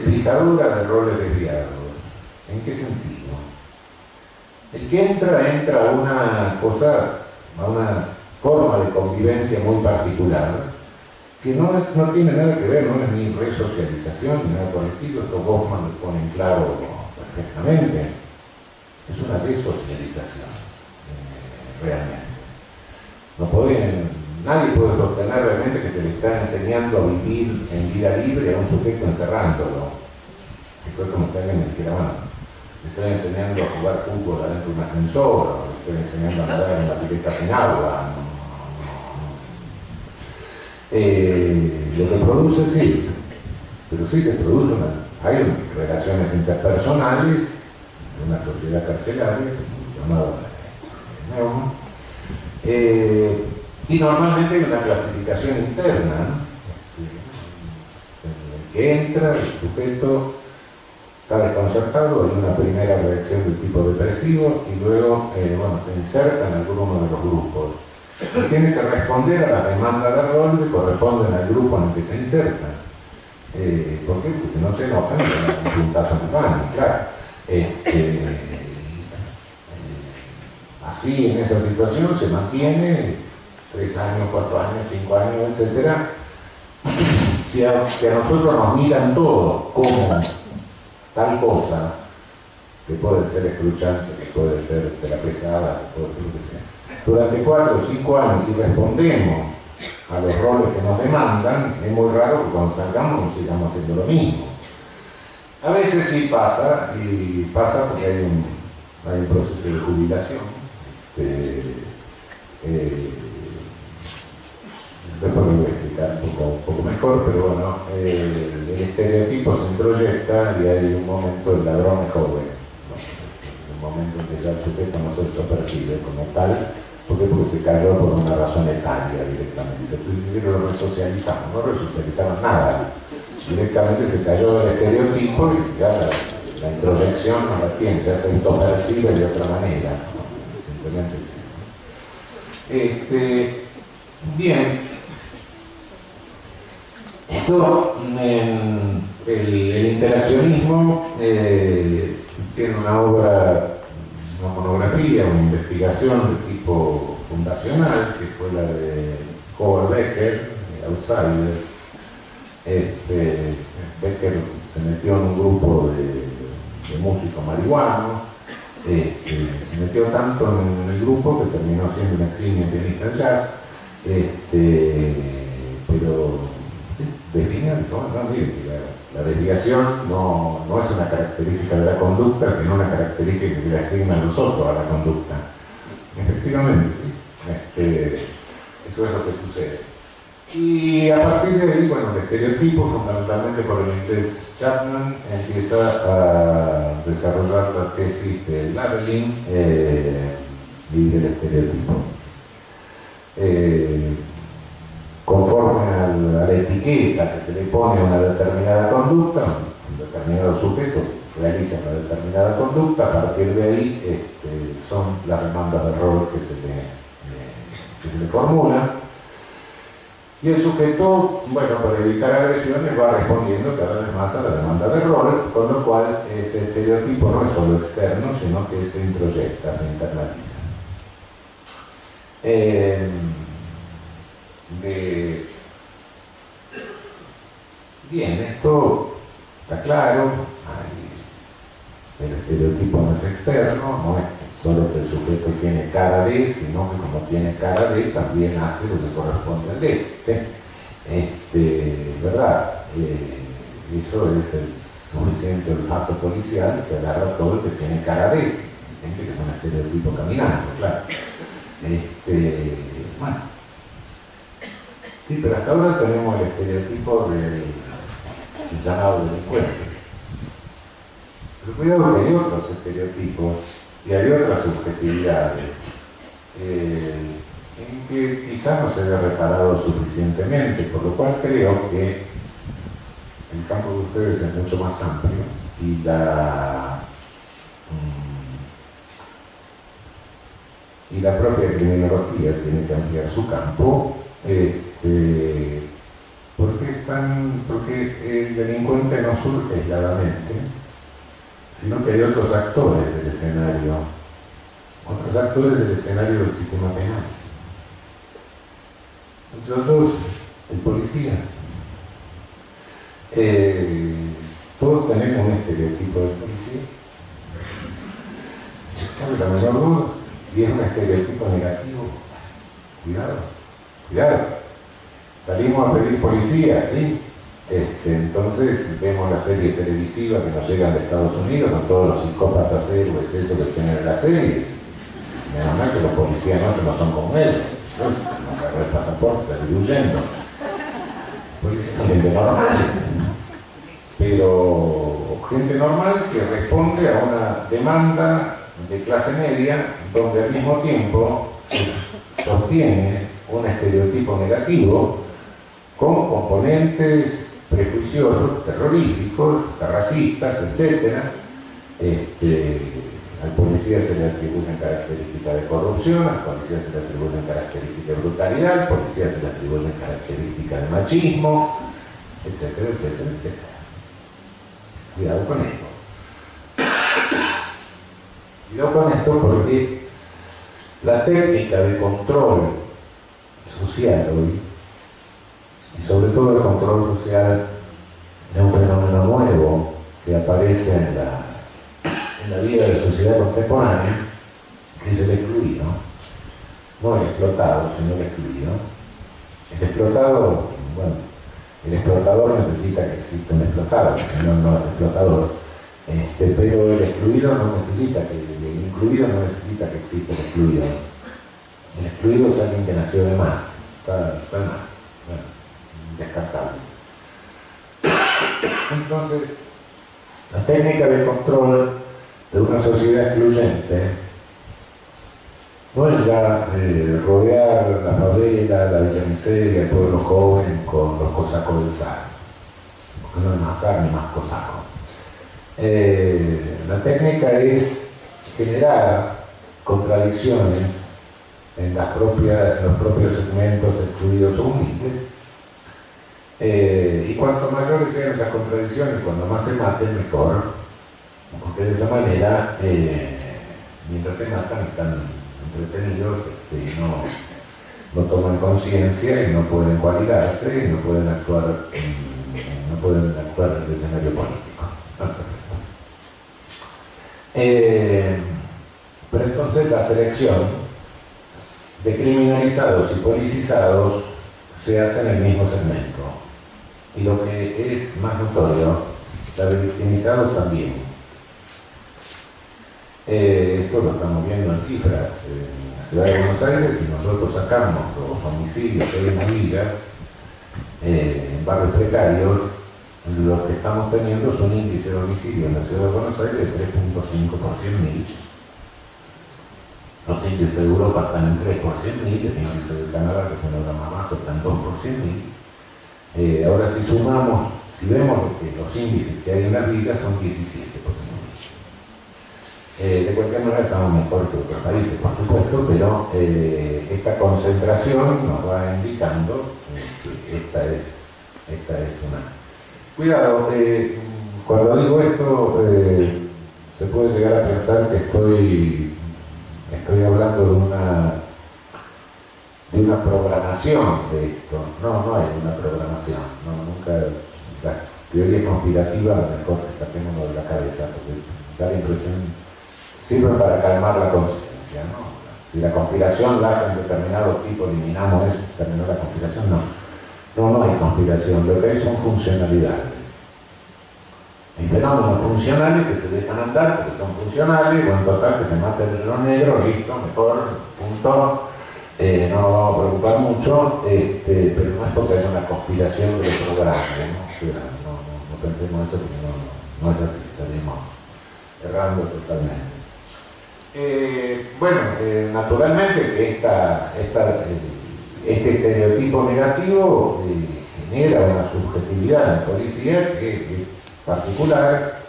fijadora de roles desviados. ¿En qué sentido? El que entra a una forma de convivencia muy particular, que no tiene nada que ver, no es ni resocialización ni nada por el estilo. Esto Goffman lo pone en claro perfectamente. Es una desocialización. realmente. No podrían, nadie puede sostener realmente que se le está enseñando a vivir en vida libre a un sujeto encerrándolo. Esto es como que alguien me dijera, bueno, le estoy enseñando a jugar fútbol adentro de un ascensor, o le estoy enseñando a nadar en la pileta sin agua. Lo que produce sí, pero sí se produce hay relaciones interpersonales en una sociedad carcelaria, llamada Neumann, y normalmente hay una clasificación interna, ¿no? En el que entra el sujeto está desconcertado, hay una primera reacción del tipo depresivo y luego se inserta en alguno de los grupos. Y tiene que responder a las demandas de rol que corresponden al grupo en el que se inserta. ¿Por qué? Porque si no se enojan, un puntazo en el baño, claro. Así, en esa situación se mantiene 3 años, 4 años, 5 años, etc. Si a nosotros nos miran todo como tal cosa, que puede ser escruchante, que puede ser de la pesada, que puede ser lo que sea, durante 4 o 5 años y respondemos a los roles que nos demandan, es muy raro que cuando salgamos nos sigamos haciendo lo mismo. A veces sí pasa, y pasa porque hay un proceso de jubilación. Después lo voy a explicar un poco mejor, pero bueno, el estereotipo se introyecta y hay un momento, el ladrón es joven, ¿no? Un momento en que ya el sujeto no se lo percibe como tal. ¿Por qué? Porque se cayó por una razón etaria directamente. Primero lo resocializamos, no resocializamos nada. Directamente se cayó del estereotipo y ya la introyección no la tiene, ya se autopercibe de otra manera, ¿no? Simplemente sí. Bien. Esto, el interaccionismo tiene una obra, una monografía, una investigación de tipo fundacional, que fue la de Howard Becker, Outsiders. Becker se metió en un grupo de músicos marihuanos, se metió tanto en el grupo que terminó siendo un eximio pianista de jazz, pero sí, define la desviación no es una característica de la conducta, sino una característica que le asignan los otros a la conducta. Efectivamente, sí. Eso es lo que sucede. Y a partir de ahí, el estereotipo, fundamentalmente por el inglés Chapman, empieza a desarrollar la tesis del labeling y del estereotipo. Conforme a la etiqueta que se le pone a una determinada conducta, un determinado sujeto realiza una determinada conducta, a partir de ahí son las demandas de rol que se le formulan. Y el sujeto, para evitar agresiones, va respondiendo cada vez más a la demanda de rol, con lo cual ese estereotipo no es solo externo, sino que se introyecta, se internaliza. Bien, esto está claro. El estereotipo no es externo, no es solo que el sujeto tiene cara de, sino que como tiene cara de, también hace lo que corresponde al de. ¿Sí? ¿Verdad? Eso es el suficiente olfato policial que agarra todo el que tiene cara de. Gente que es un estereotipo caminando, claro. Sí, pero hasta ahora tenemos el estereotipo del llamado delincuente. Pero cuidado que hay otros estereotipos y hay otras subjetividades en que quizás no se haya reparado suficientemente, por lo cual creo que el campo de ustedes es mucho más amplio y la propia criminología tiene que ampliar su campo, porque el delincuente no surge aisladamente, sino que hay otros actores del escenario del sistema penal. Entre otros, el policía. Todos tenemos un estereotipo de policía. ¿Cabe la menor duda? y es un estereotipo negativo, cuidado, cuidado. Salimos a pedir policía, ¿sí? Entonces vemos las series televisivas que nos llegan de Estados Unidos con todos los psicópatas héroes, eso que tienen en la serie. Menos mal que los policías no son como ellos, no agarrar el pasaporte, salir huyendo. Policía es gente normal, pero gente normal que responde a una demanda de clase media, donde al mismo tiempo se sostiene un estereotipo negativo con componentes prejuiciosos, terroríficos, racistas, etc. Al policía se le atribuyen características de corrupción, al policía se le atribuyen características de brutalidad, al policía se le atribuyen características de machismo, etcétera, etcétera, etcétera. Cuidado con esto. Cuidado con esto porque la técnica de control social hoy, y sobre todo el control social de un fenómeno nuevo que aparece en la vida de la sociedad contemporánea, que es el excluido, no el explotado, sino el excluido. El explotado, bueno, el explotador necesita que exista un explotado, porque no es explotador, pero el excluido no necesita el incluido no necesita que exista el excluido. El excluido es alguien que nació de más, está de más, bueno, descartable. Entonces, la técnica de control de una sociedad excluyente no es ya rodear la favela, la villa miseria, el pueblo joven con los cosacos del zar, porque no hay más zar ni más cosaco. La técnica es generar contradicciones en los propios segmentos excluidos o humildes, y cuanto mayores sean esas contradicciones, cuando más se maten, mejor, porque de esa manera, mientras se matan, están entretenidos y no toman conciencia y no pueden coaligarse y no pueden actuar en el escenario político. Pero entonces la selección de criminalizados y policizados se hace en el mismo segmento, y lo que es más notorio, la de victimizados también. Esto lo estamos viendo en cifras en la ciudad de Buenos Aires, y nosotros sacamos los homicidios que hay en las villas, en barrios precarios. Lo que estamos teniendo es un índice de homicidio en la ciudad de Buenos Aires de 3.5 por 100.000. Los índices de Europa están en 3 por 100.000, el índice de Canadá, que es un más bajo, está en 2 por 100.000. Ahora si vemos que los índices que hay en las villas son 17 por 100.000. De cualquier manera estamos mejor que otros países, por supuesto, pero esta concentración nos va indicando que esta es una... Cuidado, cuando digo esto, se puede llegar a pensar que estoy hablando de una programación de esto. No hay una programación. Nunca. La teoría conspirativa, mejor que saquémonos de la cabeza, porque da la impresión, sirve para calmar la conciencia, ¿no? Si la conspiración la hacen determinados tipos, eliminamos eso, terminó la conspiración, no. No hay conspiración, lo que hay son funcionalidades. Hay fenómenos funcionales que se dejan andar porque son funcionales, y en total que se mate el reloj negro, listo, mejor, punto. No nos vamos a preocupar mucho, pero no es porque haya una conspiración de programa, no pensemos eso, porque no es así, estaríamos errando totalmente. Naturalmente que este estereotipo negativo genera una subjetividad en la policía que es particular.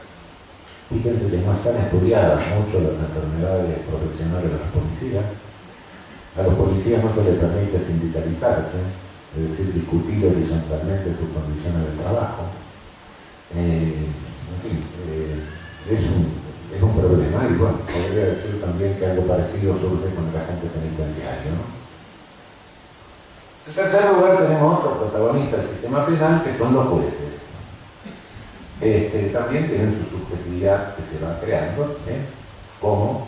Fíjense que no están estudiadas mucho las enfermedades profesionales de los policías. A los policías no se les permite sindicalizarse, es decir, discutir horizontalmente sus condiciones de trabajo. Es un problema, y bueno, podría decir también que algo parecido surge con el agente penitenciario, ¿no? En tercer lugar tenemos otro protagonista del sistema penal, que son los jueces. También tienen su subjetividad que se va creando, como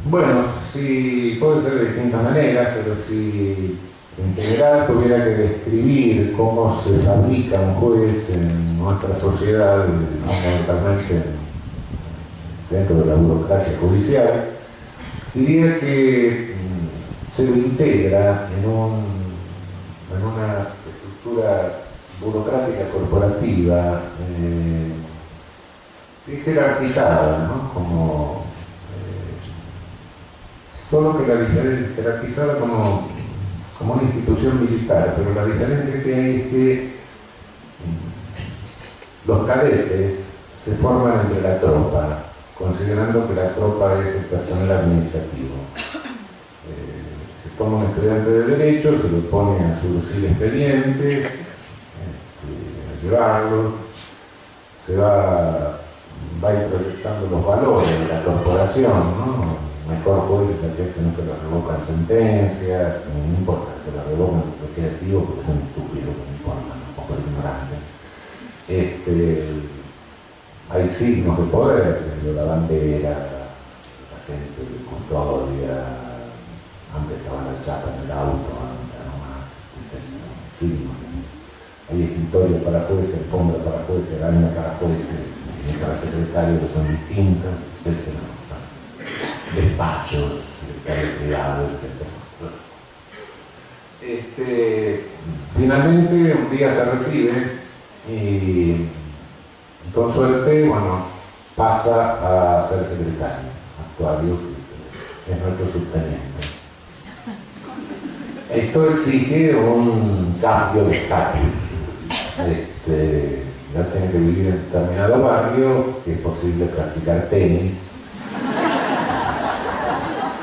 Bueno, sí, puede ser de distintas maneras, pero si en general tuviera que describir cómo se fabrica un juez en nuestra sociedad, fundamentalmente dentro de la burocracia judicial, diría que se integra en una estructura burocrática corporativa jerarquizada, ¿no? Solo que la diferencia, jerarquizada como una institución militar, pero la diferencia que hay es que los cadetes se forman entre la tropa, considerando que la tropa es el personal administrativo. Se toma un estudiante de Derecho, se lo pone a surcir expedientes, a llevarlos, se va introyectando los valores de la corporación, ¿no? Mejor juez es aquel que no se le revocan sentencias, no importa que se le revocan lo creativo porque son estúpidos, no importa, un poco ignorantes. Hay signos de poder, la bandera, la gente de custodia, antes estaba la chapa en el auto, antes nomás, etc. Signos. Hay escritorios para jueces, alfombra para jueces, araña para jueces, para secretarios que son distintas, etc. Despachos, secretarios privados, etc. Finalmente un día se recibe y con suerte, bueno, pasa a ser secretario actuario, que es nuestro subteniente. Esto exige un cambio de estatus. Ya tiene que vivir en determinado barrio, si es posible practicar tenis.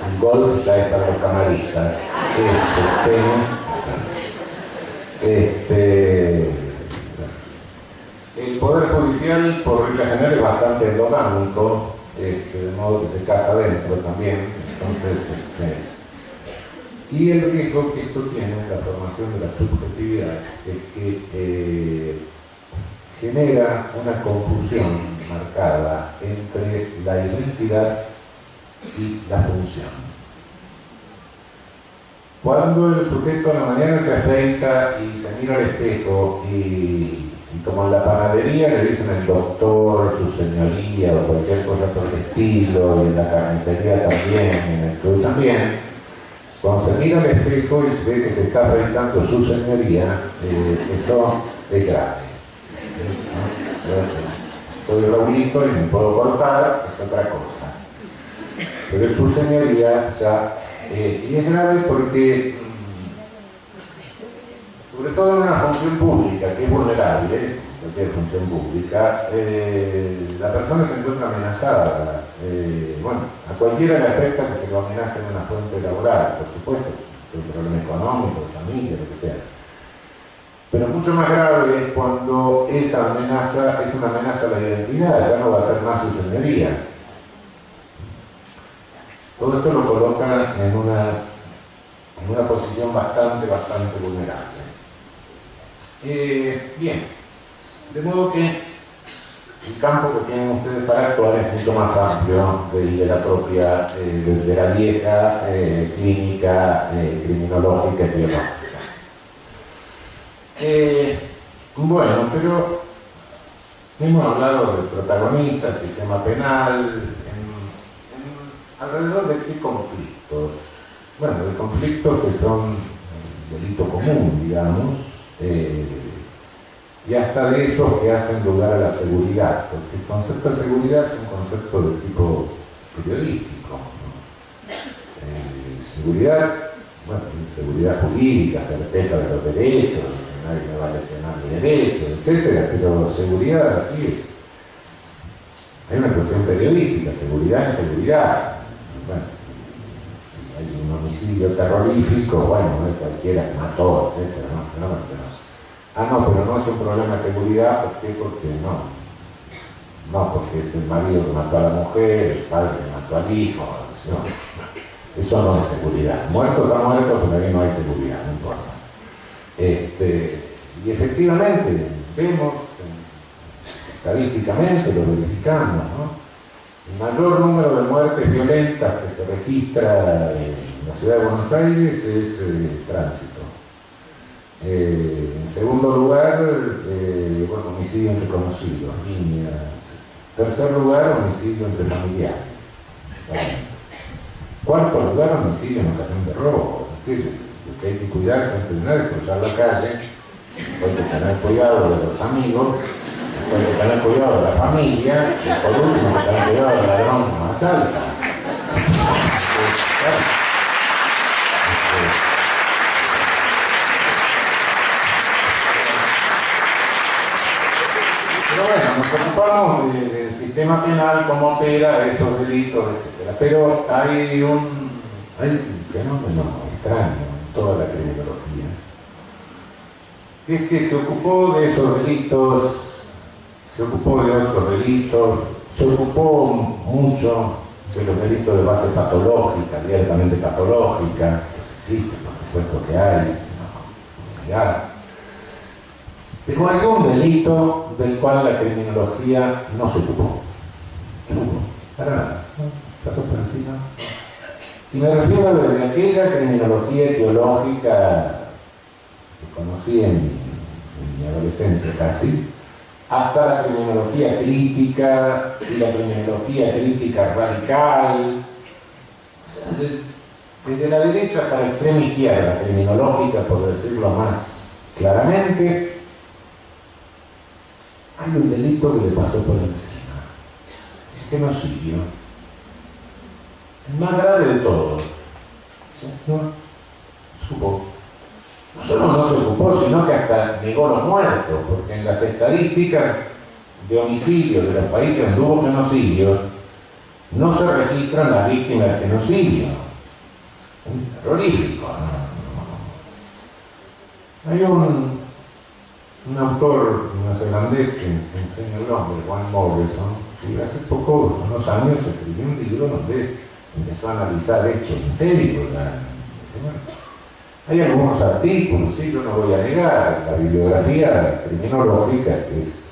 El golf ya es para los camaristas. El Poder Judicial, por regla general, es bastante endogámico, de modo que se casa adentro también. Entonces, y el riesgo que esto tiene en la formación de la subjetividad es que genera una confusión marcada entre la identidad y la función. Cuando el sujeto a la mañana se afeita y se mira al espejo y como en la panadería le dicen el doctor, su señoría o cualquier cosa por el estilo, y en la carnicería también, en el club también, cuando se mira al espejo y se ve que se está afeitando su señoría, esto es grave. Soy Raulito y me puedo cortar, es otra cosa. Pero es su señoría ya, y es grave porque, sobre todo en una función pública, que es vulnerable, cualquier función pública, la persona se encuentra amenazada. Bueno, a cualquiera le afecta que se lo amenace en una fuente laboral, por supuesto, por un problema económico, de familia, lo que sea. Pero mucho más grave es cuando esa amenaza es una amenaza a la identidad, ya no va a ser más su señoría. Todo esto lo coloca en una posición bastante vulnerable. Bien, de modo que el campo que tienen ustedes para actuar es mucho más amplio de la propia, de la vieja clínica criminológica y biológica. Bueno, pero hemos hablado del protagonista, el sistema penal, alrededor de qué conflictos. Bueno, de conflictos que son delito común, digamos, y hasta de esos que hacen lugar a la seguridad, porque el concepto de seguridad es un concepto de tipo periodístico, ¿no? Seguridad, bueno, seguridad jurídica, certeza de los derechos, que nadie me va a lesionar mi derecho, etc. Pero seguridad así es. Hay una cuestión periodística, seguridad en seguridad. Bueno, si hay un homicidio terrorífico, bueno, cualquiera que mató, etc. Pero no es un problema de seguridad. ¿Por qué? Porque no, porque es el marido que mató a la mujer, el padre que mató al hijo, no. Eso no es seguridad. Muerto está muerto, pero ahí no hay seguridad, no importa. Y efectivamente, vemos, estadísticamente lo verificamos, ¿no? El mayor número de muertes violentas que se registra en la ciudad de Buenos Aires es tránsito. En segundo lugar, homicidio entre conocidos, niñas. Tercer lugar, homicidio entre familiares. Cuarto lugar, homicidio en ocasión de robo. Es decir, lo que hay que cuidarse antes de nada es cruzar la calle, hay que tener cuidado de los amigos, hay que tener cuidado de la familia, y por último hay que tener cuidado del ladrón que más alta. Pero bueno, nos ocupamos del sistema penal, cómo opera esos delitos, etc. Pero hay un fenómeno extraño en toda la criminología, que es que se ocupó de esos delitos, se ocupó de otros delitos, se ocupó mucho de los delitos de base patológica, abiertamente patológica, existen, por supuesto que hay, pero hay un delito del cual la criminología no se ocupó. No hubo, para nada, pasó por encima. Y me refiero desde aquella criminología etiológica que conocí en mi adolescencia casi, hasta la criminología crítica y la criminología crítica radical. O sea, desde la derecha hasta la extrema izquierda criminológica, por decirlo más claramente, hay un delito que le pasó por encima, el genocidio, el más grave de todos. No solo no se ocupó, sino que hasta negó los muertos, porque en las estadísticas de homicidios de los países donde hubo genocidios no se registran las víctimas de genocidio. Es terrorífico, ¿no? Hay un autor neozelandés que enseña el nombre, Juan Morrison, que hace pocos, unos años, escribió un libro donde empezó a analizar hechos en serio. Hay algunos artículos, sí, yo no voy a negar, la bibliografía criminológica que es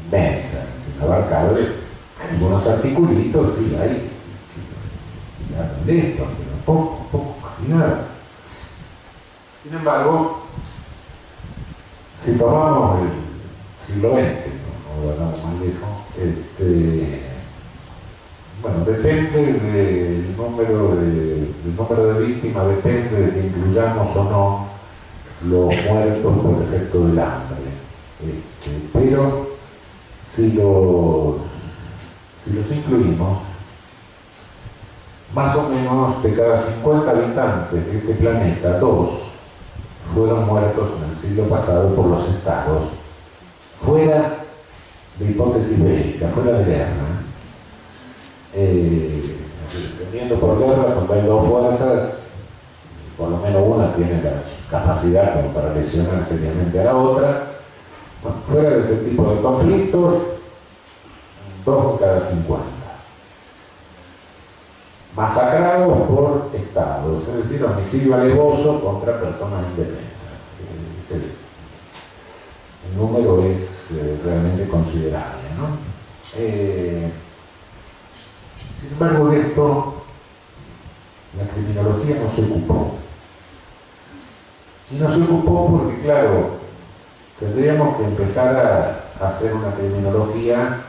inmensa, es inabarcable, hay algunos articulitos, sí, hay que hablan de esto, pero poco, casi nada. Sin embargo, si tomamos el siglo XX, no vayamos más lejos, bueno, depende del número de víctimas, depende de que incluyamos o no los muertos por efecto del hambre. Pero si los incluimos, más o menos de cada 50 habitantes de este planeta, 2 fueron muertos en el siglo pasado por los estados, fuera de hipótesis bélica, fuera de guerra. Entendiendo por guerra, cuando hay dos fuerzas, por lo menos una tiene la capacidad como para lesionar seriamente a la otra. Bueno, fuera de ese tipo de conflictos, 2 de cada 50. Masacrados por estados, es decir, homicidio alevoso contra personas indefensas. El número es realmente considerable, ¿no? Sin embargo, de esto la criminología no se ocupó. Y no se ocupó porque, claro, tendríamos que empezar a hacer una criminología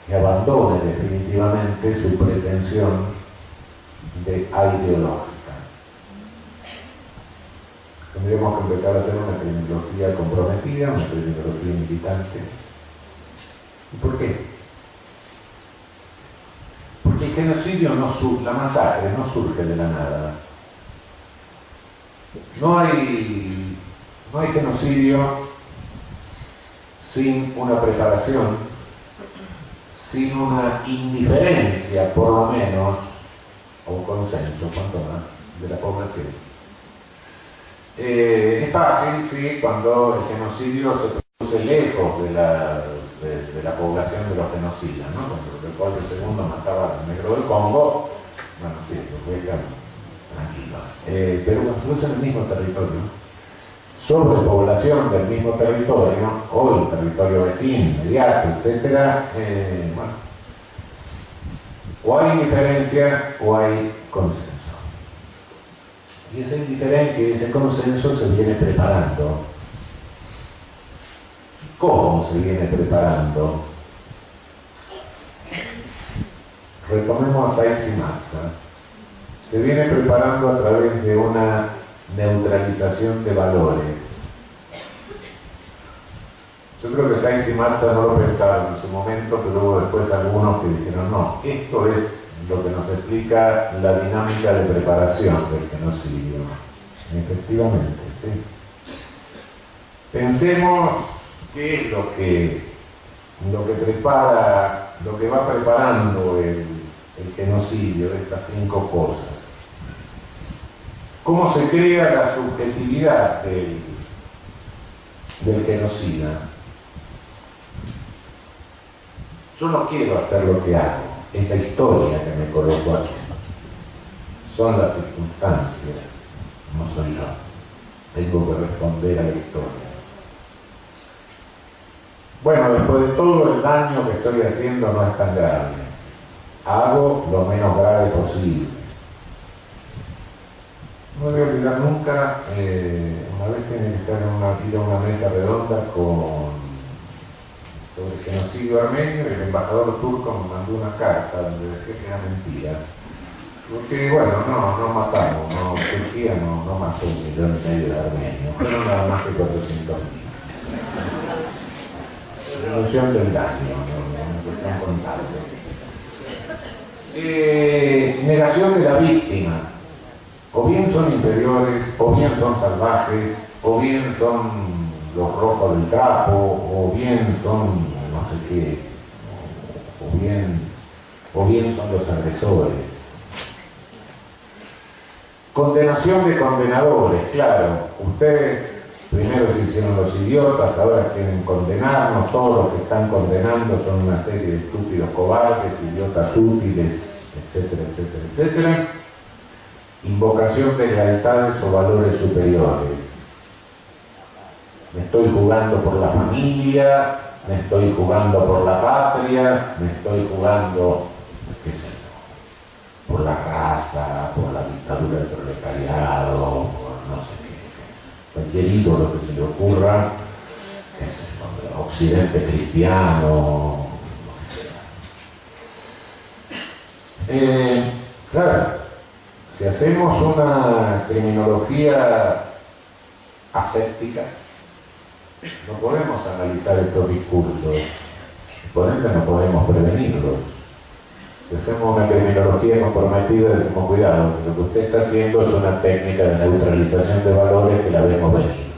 que abandone definitivamente su pretensión de ideológica. Tendríamos que empezar a hacer una criminología comprometida, una criminología militante. ¿Y por qué? Porque el genocidio la masacre no surge de la nada. No hay genocidio sin una preparación, sin una indiferencia, por lo menos, o un consenso, cuanto más, de la población. Es fácil, sí, cuando el genocidio se produce lejos de la población de los genocidas, ¿no? Cuando Leopoldo II mataba al negro del Congo, bueno, sí, los dejan tranquilos. Pero cuando se produce en el mismo territorio, sobrepoblación del mismo territorio, o el territorio vecino, inmediato, etc., bueno, O hay indiferencia o hay consenso. Y esa indiferencia y ese consenso se viene preparando. ¿Cómo se viene preparando? Retomemos a Sykes y Matza. Se viene preparando a través de una neutralización de valores. Yo creo que Sykes y Matza no lo pensaron en su momento, pero hubo después algunos que dijeron, no, esto es lo que nos explica la dinámica de preparación del genocidio. Efectivamente, sí. Pensemos qué es lo que prepara, lo que va preparando el genocidio de estas 5 cosas. ¿Cómo se crea la subjetividad del genocida? Yo no quiero hacer lo que hago, es la historia que me coloco aquí. Son las circunstancias, no soy yo. Tengo que responder a la historia. Bueno, después de todo el daño que estoy haciendo no es tan grave. Hago lo menos grave posible. No voy a olvidar nunca, una vez tenía que estar ir a una mesa redonda sobre el genocidio armenio, y el embajador turco me mandó una carta donde decía que era mentira. Porque, bueno, no matamos, Turquía no mató 1,5 millones de armenios, fueron nada más que 400.000. Reducción del daño, no están contando. Negación de la víctima. O bien son inferiores, o bien son salvajes, o bien son los rojos del trapo, o bien son no sé qué, o bien son los agresores. Condenación de condenadores, claro, ustedes primero se hicieron los idiotas, ahora quieren condenarnos, todos los que están condenando son una serie de estúpidos cobardes, idiotas útiles, etcétera, etcétera, etcétera. Invocación de lealtades o valores superiores. Me estoy jugando por la familia, me estoy jugando por la patria, me estoy jugando, qué sé yo, por la raza, por la dictadura del proletariado, por no sé qué. Cualquier ídolo que se le ocurra, qué sé yo, occidente cristiano, lo que sea. Claro. Si hacemos una criminología aséptica, no podemos analizar estos discursos, por ende no podemos prevenirlos. Si hacemos una criminología comprometida, decimos cuidado, lo que usted está haciendo es una técnica de neutralización de valores que la vemos venir.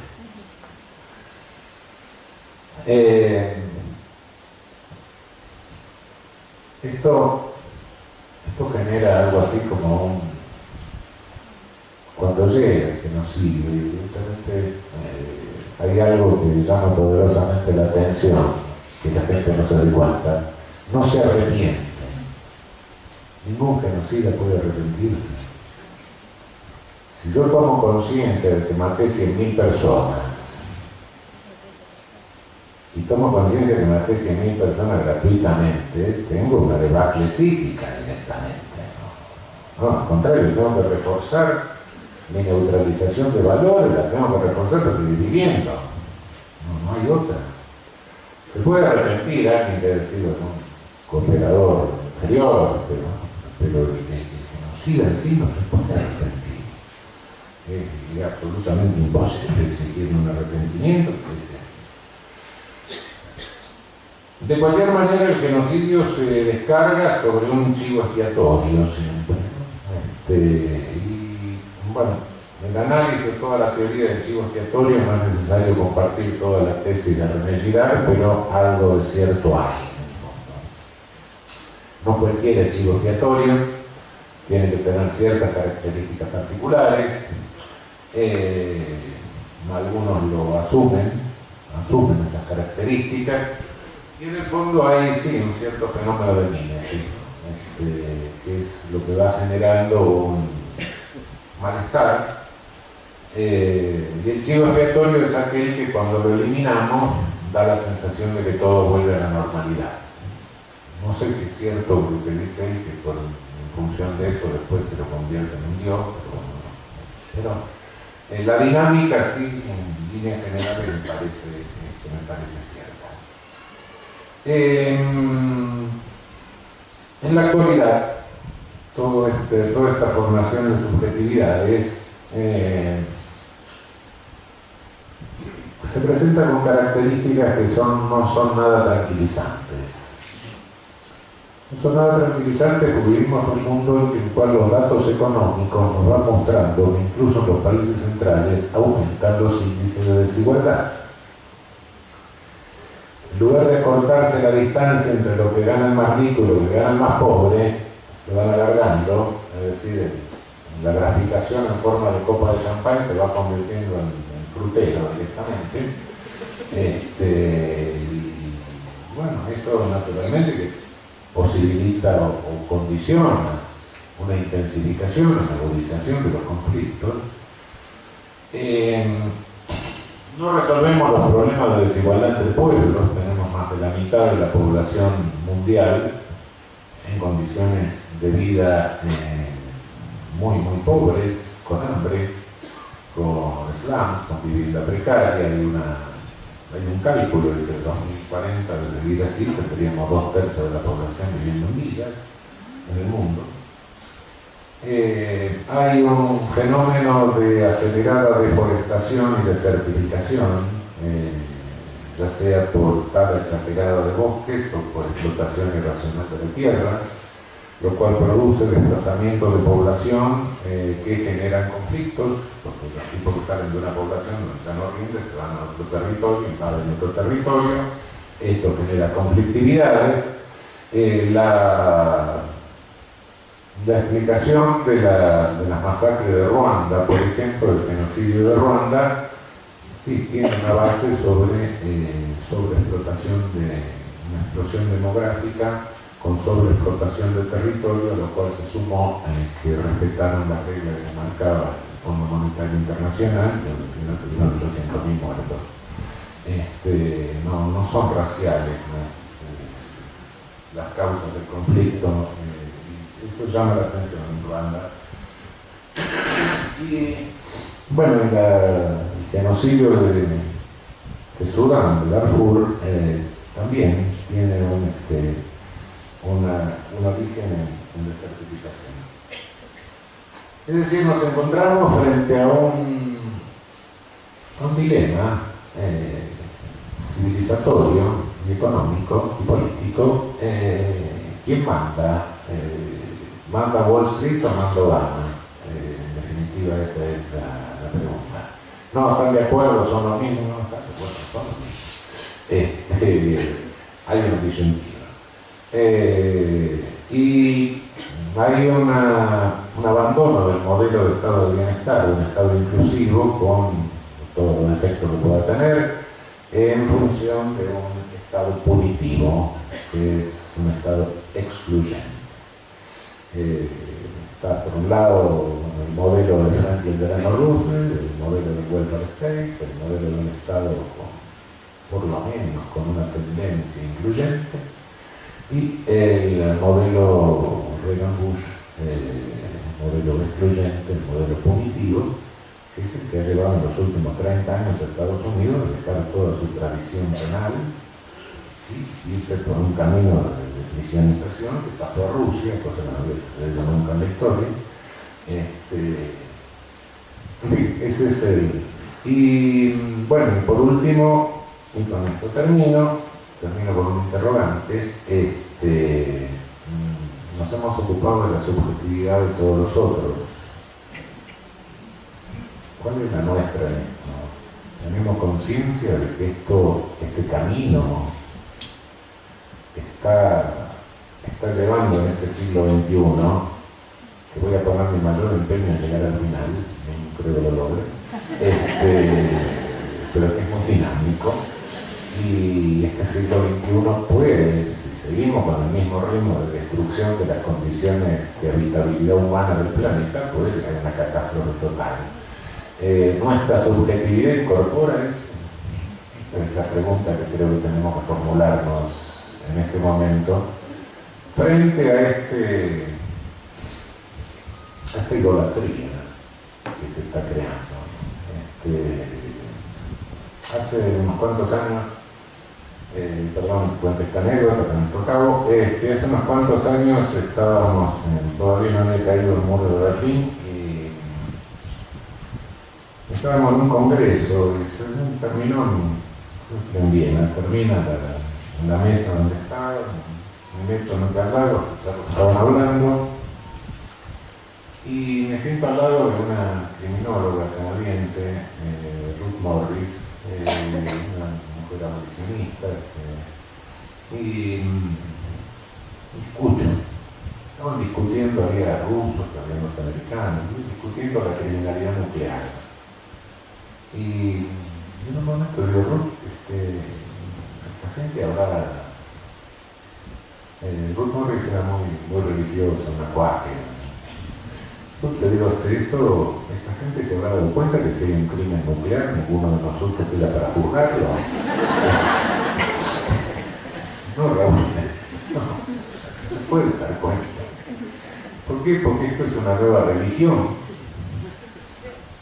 Esto genera algo así como cuando llega el genocidio, evidentemente hay algo que llama poderosamente la atención, que la gente no se dé cuenta, no se arrepiente. Ningún genocida puede arrepentirse. Si yo tomo conciencia de que maté 100.000 personas, y tomo conciencia de que maté 100.000 personas gratuitamente, tengo una debacle psíquica directamente. No, al contrario, tengo que reforzar mi neutralización de valores, la tengo que reforzar para seguir viviendo. No hay otra. Se puede arrepentir alguien de haber sido un cooperador inferior, pero el genocida en sí no se puede arrepentir. Es absolutamente imposible exigir un arrepentimiento. De cualquier manera, el genocidio se descarga sobre un chivo expiatorio siempre. Y bueno, en el análisis de toda la teoría del chivo expiatorio no es necesario compartir toda la tesis de René Girard, pero algo de cierto hay en el fondo. No cualquier chivo expiatorio, tiene que tener ciertas características particulares. Algunos lo asumen esas características, y en el fondo hay sí un cierto fenómeno de mimesis, que es lo que va generando un malestar. Y el chivo expiatorio es aquel que cuando lo eliminamos da la sensación de que todo vuelve a la normalidad. No sé si es cierto lo que dice él, que con función de eso después se lo convierte en un dios, pero la dinámica sí, en líneas generales me parece cierta. En la actualidad, toda esta formación de subjetividades se presenta con características que no son nada tranquilizantes. No son nada tranquilizantes porque vivimos un mundo en el cual los datos económicos nos van mostrando que incluso en los países centrales aumentan los índices de desigualdad. En lugar de acortarse la distancia entre lo que gana el más rico y lo que gana el más pobre, se van alargando, es decir, la graficación en forma de copa de champán se va convirtiendo en frutero directamente. Y bueno, eso naturalmente que posibilita o condiciona una intensificación, una agudización de los conflictos. No resolvemos los problemas de desigualdad entre pueblos, tenemos más de la mitad de la población mundial en condiciones de vida muy pobres, con hambre, con slums, con vivienda precaria. Hay un cálculo de que en 2040, de seguir así, tendríamos 2/3 de la población viviendo en villas en el mundo. Hay un fenómeno de acelerada deforestación y desertificación, ya sea por tala exagerada de bosques o por explotación irracional de la tierra, lo cual produce desplazamiento de población que generan conflictos, porque los tipos que salen de una población donde ya no rinde se van a otro territorio, invaden otro territorio, esto genera conflictividades. La explicación de las masacres de Ruanda, por ejemplo, el genocidio de Ruanda, sí tiene una base sobre explotación una explosión demográfica con sobreexplotación del territorio, a lo cual se sumó que respetaron la regla que marcaba el Fondo Monetario Internacional, que al final tuvieron 800.000 muertos. No son raciales las causas del conflicto, eso llama la atención en Ruanda. Y bueno, el genocidio de Sudán, de Darfur, también tiene un origen en desertificación. Es decir, nos encontramos frente a un dilema civilizatorio y económico y político. ¿Quién manda? ¿Manda Wall Street o manda Obama? En definitiva, esa es la pregunta. No están de acuerdo, son los mismos, no están de acuerdo, son los mismos. Hay una disyuntiva. Y hay un abandono del modelo de estado de bienestar, un estado inclusivo con todos los efectos que pueda tener, en función de un estado punitivo, que es un estado excluyente. Está por un lado el modelo de Franklin Delano Roosevelt, el modelo del welfare state, el modelo de un estado por lo menos con una tendencia incluyente, y el modelo Reagan-Bush, el modelo excluyente, el modelo punitivo, que es el que ha llevado en los últimos 30 años a Estados Unidos a dejar toda su tradición penal y irse por un camino de cristianización que pasó a Rusia, cosa que no había sucedido nunca en la historia. En fin, ese es el... Y bueno, y por último, y con esto termino con un interrogante. Nos hemos ocupado de la subjetividad de todos los otros. ¿Cuál es la nuestra en esto? ¿Tenemos conciencia de que este camino está llevando en este siglo XXI, que voy a poner mi mayor empeño en llegar al final, no creo que lo logre, pero que es muy dinámico, y este siglo XXI puede, si seguimos con el mismo ritmo de destrucción de las condiciones de habitabilidad humana del planeta, puede llegar a una catástrofe total. Nuestra subjetividad incorpora eso. Esa es la pregunta que creo que tenemos que formularnos en este momento frente a esta idolatría que se está creando. Hace unos cuantos años, perdón, cuento esta anécdota que me tocaba, hace unos cuantos años estábamos, todavía no había caído el muro de Berlín, y estábamos en un congreso y se terminó en Viena, termina en la mesa donde estaba, me meto en otro lado, estaban hablando, y me siento al lado de una criminóloga canadiense, Ruth Morris, una mujer abolicionista, y escucho, estaban discutiendo, había rusos, había norteamericanos, discutiendo la criminalidad nuclear. Y en un momento digo, Ruth, esta gente hablaba, Ruth Morris era muy religiosa, una cuáquera. Le digo, esta gente se habrá dado cuenta que si hay un crimen nuclear, ninguno de nosotros queda para juzgarlo. No, Raúl, no se puede dar cuenta. ¿Por qué? Porque esto es una nueva religión.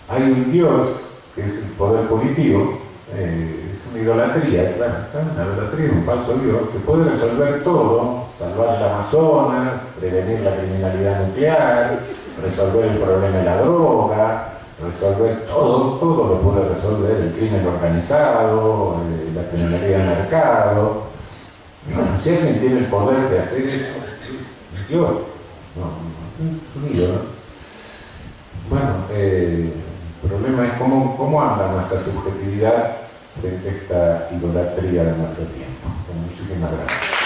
Hay un Dios, que es el poder punitivo, es una idolatría, claro, una idolatría, un falso Dios, que puede resolver todo, salvar el Amazonas, prevenir la criminalidad nuclear, resolver el problema de la droga, resolver todo lo puede resolver, el crimen organizado, la criminalidad de mercado. Bueno, si alguien tiene el poder de hacer eso, es Dios, no, es un ídolo. Bueno, el problema es cómo anda nuestra subjetividad frente a esta idolatría de nuestro tiempo. Bueno, muchísimas gracias.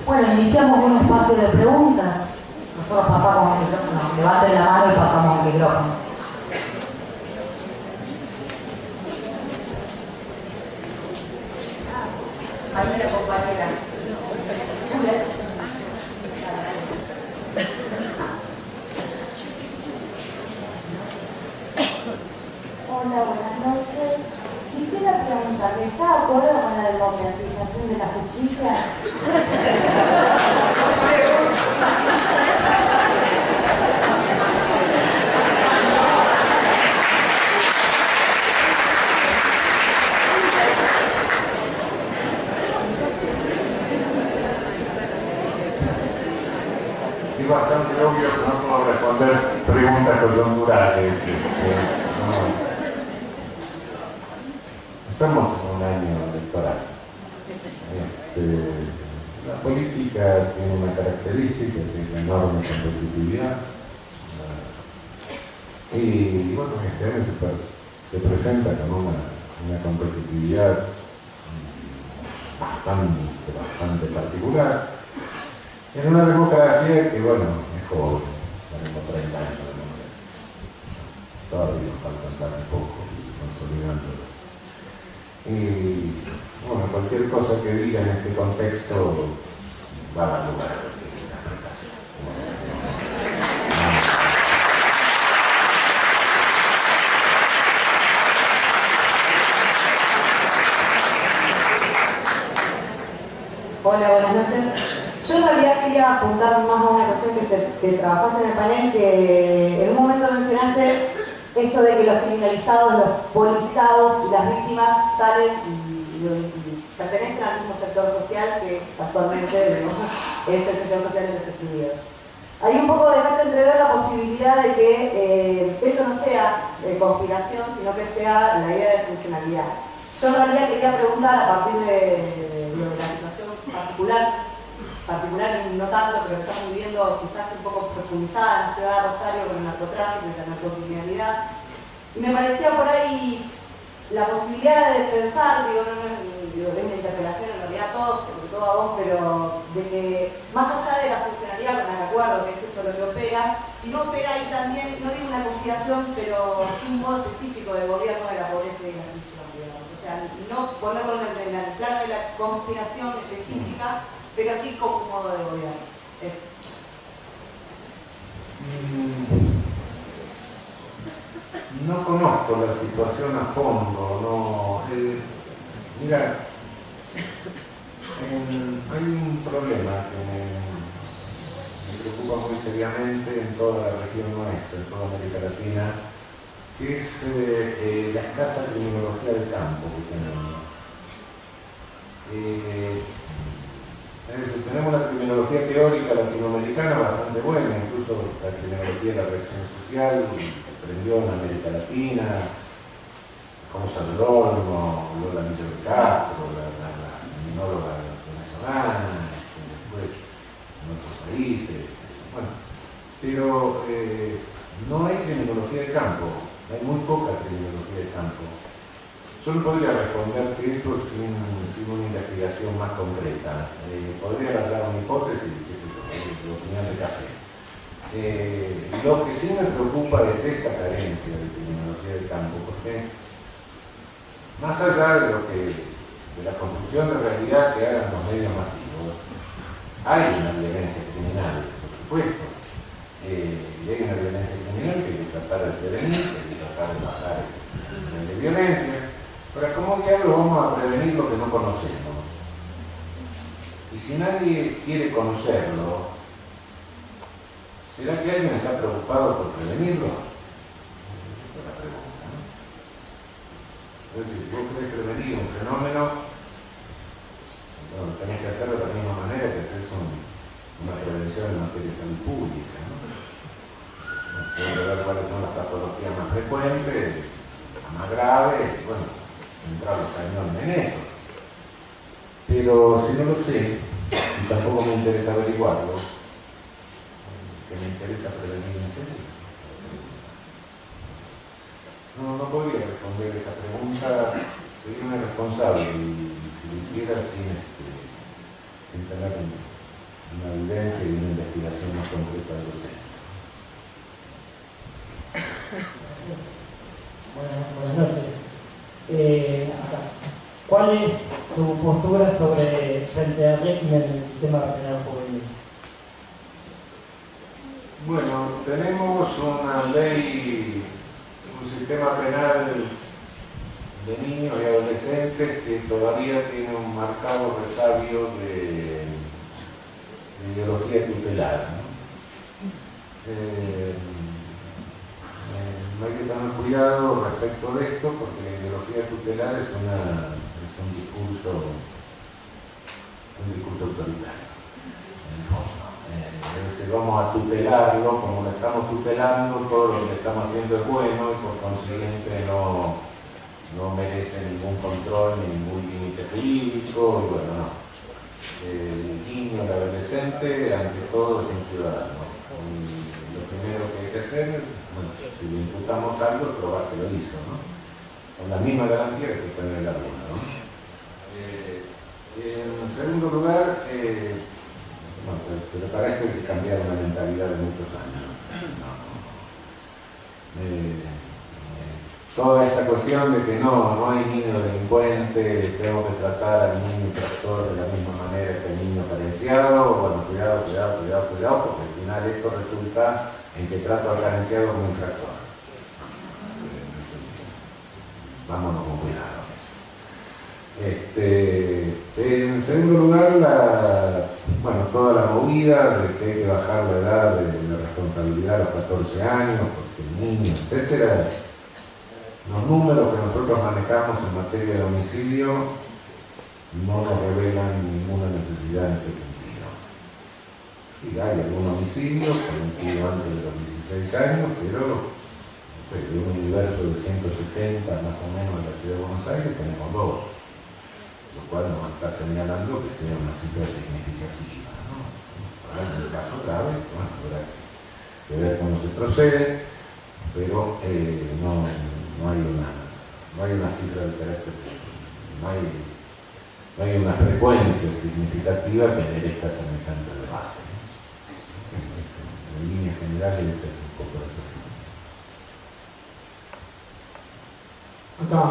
Bueno, iniciamos un espacio de preguntas. Nosotros pasamos el micrófono. Levanten la mano y pasamos el micrófono. Ahí la compañera. Hola, buenas noches. Quisiera preguntarle, ¿está de acuerdo con la democratización de la justicia? Es bastante obvio que no puedo responder preguntas coyunturales. No. Estamos en un año electoral. La política tiene una característica que es la enorme competitividad. Y bueno, este año se presenta con una competitividad bastante particular. En una democracia que, bueno, es joven, tenemos 30 años de democracia. Todavía nos faltan tan poco consolidándolos. Y, bueno, cualquier cosa que diga en este contexto va a dar lugar a cualquier interpretación. Hola, buenas noches. Yo en realidad quería apuntar más a una cuestión que trabajaste en el panel, que en un momento mencionaste esto de que los criminalizados, los politizados y las víctimas salen y pertenecen al mismo sector social que actualmente es el sector social de los excluidos. Hay un poco de entrever la posibilidad de que eso no sea conspiración, sino que sea la idea de funcionalidad. Yo en realidad quería preguntar, a partir de la situación particular y no tanto, pero que estamos viviendo quizás un poco profundizada en la ciudad de Rosario con el narcotráfico y la narcocriminalidad, y me parecía por ahí la posibilidad de pensar, digo, es una interpelación en realidad a todos, sobre todo a vos, pero de que más allá de la funcionalidad, con el acuerdo, que es eso lo que opera, si no opera ahí también, no digo una conspiración, pero sí un modo específico de gobierno de la pobreza y la exclusión, digamos. O sea, no ponerlo en el plano de la conspiración específica, pero sí como un modo de gobierno. No conozco la situación a fondo, no. Mira, hay un problema que me preocupa muy seriamente en toda la región nuestra, en toda América Latina, que es la escasa criminología del campo que tenemos. Es decir, tenemos una criminología teórica latinoamericana bastante buena, incluso la criminología de la reacción social que aprendió en América Latina, como Salvador, Lola Millo de Castro, la minóloga venezolana, después en otros países, bueno, pero no hay criminología de campo, hay muy poca criminología de campo. Yo no podría responder que eso sin una investigación más concreta. Podría dar una hipótesis, qué sé yo, de opinión de café. Lo que sí me preocupa es esta carencia de criminología del campo, porque más allá de la construcción de realidad que hagan los medios masivos, hay una violencia criminal, por supuesto. Y hay una violencia criminal que hay que tratar de prevenir, que hay que tratar de bajar el nivel de violencia. Pero ¿cómo diablos vamos a prevenir lo que no conocemos? Y si nadie quiere conocerlo, ¿será que alguien está preocupado por prevenirlo? Esa es la pregunta, ¿no? Es decir, vos querés prevenir un fenómeno, bueno, tenés que hacerlo de la misma manera que haces una prevención en materia de salud pública, ¿no? Tenés que ver cuáles son las patologías más frecuentes, las más graves, bueno, centrar los cañones en eso. Pero si no lo sé, y tampoco me interesa averiguarlo, que me interesa prevenir incendios. No podría responder esa pregunta, sería un irresponsable y si lo hiciera sin tener una evidencia y una investigación más concreta de los hechos. Buenas noches. ¿Cuál es su postura frente al régimen del sistema penal juvenil? Bueno, tenemos una ley, un sistema penal de niños y adolescentes que todavía tiene un marcado resabio de ideología tutelar, ¿no? Hay que tener cuidado respecto de esto porque la ideología tutelar es un discurso autoritario, en el fondo. Vamos a tutelarlo, como lo estamos tutelando, todo lo que le estamos haciendo es bueno y por consiguiente no merece ningún control ni ningún límite jurídico, y bueno, no. El niño, el adolescente, ante todo es un ciudadano. Y lo primero que hay que hacer, bueno, si le imputamos algo, es probar que lo hizo, ¿no? Con la misma garantía que tener la luna, ¿no? En segundo lugar, bueno, pero para esto hay que cambiar una mentalidad de muchos años. Toda esta cuestión de que no hay niño delincuente, tengo que tratar al niño infractor de la misma manera que al niño carenciado, bueno, cuidado, porque al final esto resulta en que trato al carenciado como infractor. Vámonos con cuidado. En segundo lugar, toda la movida de que hay que bajar la edad de responsabilidad a los 14 años, porque el niño, etcétera. Los números que nosotros manejamos en materia de homicidio no nos revelan ninguna necesidad en este sentido. Sí, hay algún homicidio cometido antes de los 16 años, pero de un universo de 170 más o menos en la ciudad de Buenos Aires tenemos 2, lo cual nos está señalando que sea una cifra significativa, ¿no? Ahora, en el caso grave, bueno, habrá que ver cómo se procede, pero no hay una cifra de carácter, no hay no hay una frecuencia significativa que merezca semejante debate. En líneas generales es un poco la cuestión. Acá.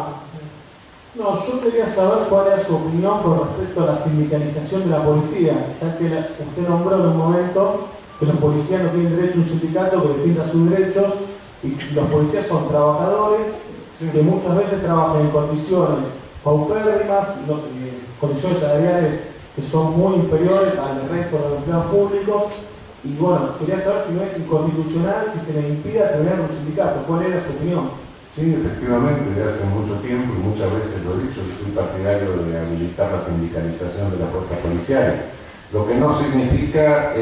No, yo quería saber cuál era su opinión con respecto a la sindicalización de la policía, ya que usted nombró en un momento que los policías no tienen derecho a un sindicato que defienda sus derechos, y los policías son trabajadores que muchas veces trabajan en condiciones paupérrimas, condiciones salariales que son muy inferiores al resto de los empleados públicos, y bueno, quería saber si no es inconstitucional que se le impida tener un sindicato. ¿Cuál era su opinión? Sí, efectivamente, desde hace mucho tiempo y muchas veces lo he dicho, que soy partidario de habilitar la sindicalización de las fuerzas policiales, lo que no significa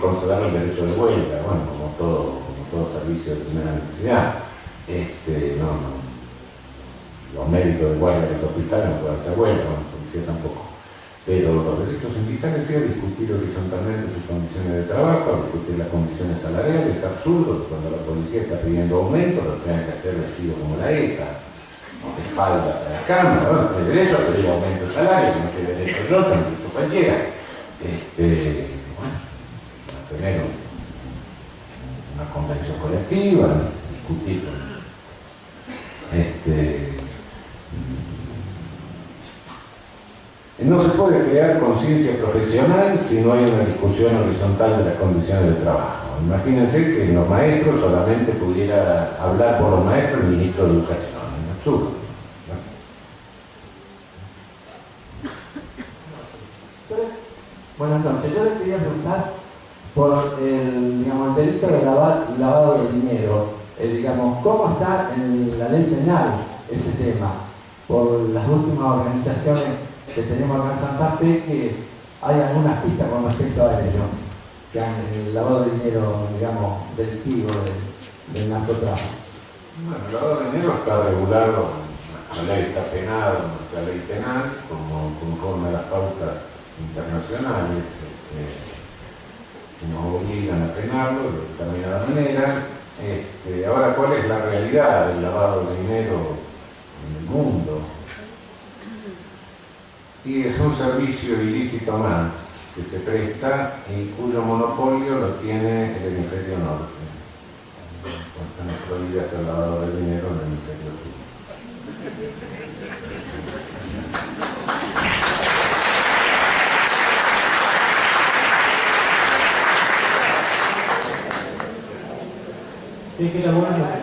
conceder el derecho de huelga, bueno, como todo servicio de primera necesidad. Los médicos de guardia de los hospitales no pueden hacer huelga, la policía tampoco. Pero los derechos sindicales sí, a discutir horizontalmente sus condiciones de trabajo, a discutir las condiciones salariales. Es absurdo que cuando la policía está pidiendo aumento lo tengan que hacer vestido como la ETA, con espaldas a la cámara. Bueno, tiene derecho a pedir aumento de salario, que no tiene derecho yo, tiene derecho cualquiera. Bueno, a tener una convención colectiva, discutir. No se puede crear conciencia profesional si no hay una discusión horizontal de las condiciones de trabajo. Imagínense que los maestros solamente pudiera hablar por los maestros el ministro de Educación. Es absurdo. Buenas noches. Yo les quería preguntar por el delito de lavado de dinero. ¿Cómo está en la ley penal ese tema? Por las últimas organizaciones que tenemos acá en Santa Fe, que hay algunas pistas con respecto a ello, que el lavado de dinero, delictivo del narcotráfico. Bueno, el lavado de dinero está regulado, la ley está penado en nuestra ley penal, conforme a las pautas internacionales, que nos obligan a penarlo de determinada manera. Ahora, ¿cuál es la realidad del lavado de dinero en el mundo? Y es un servicio ilícito más que se presta y cuyo monopolio lo tiene el hemisferio norte. Entonces nos prohíbe hacer lavado de dinero en el hemisferio sur. Sí, que buenas noches.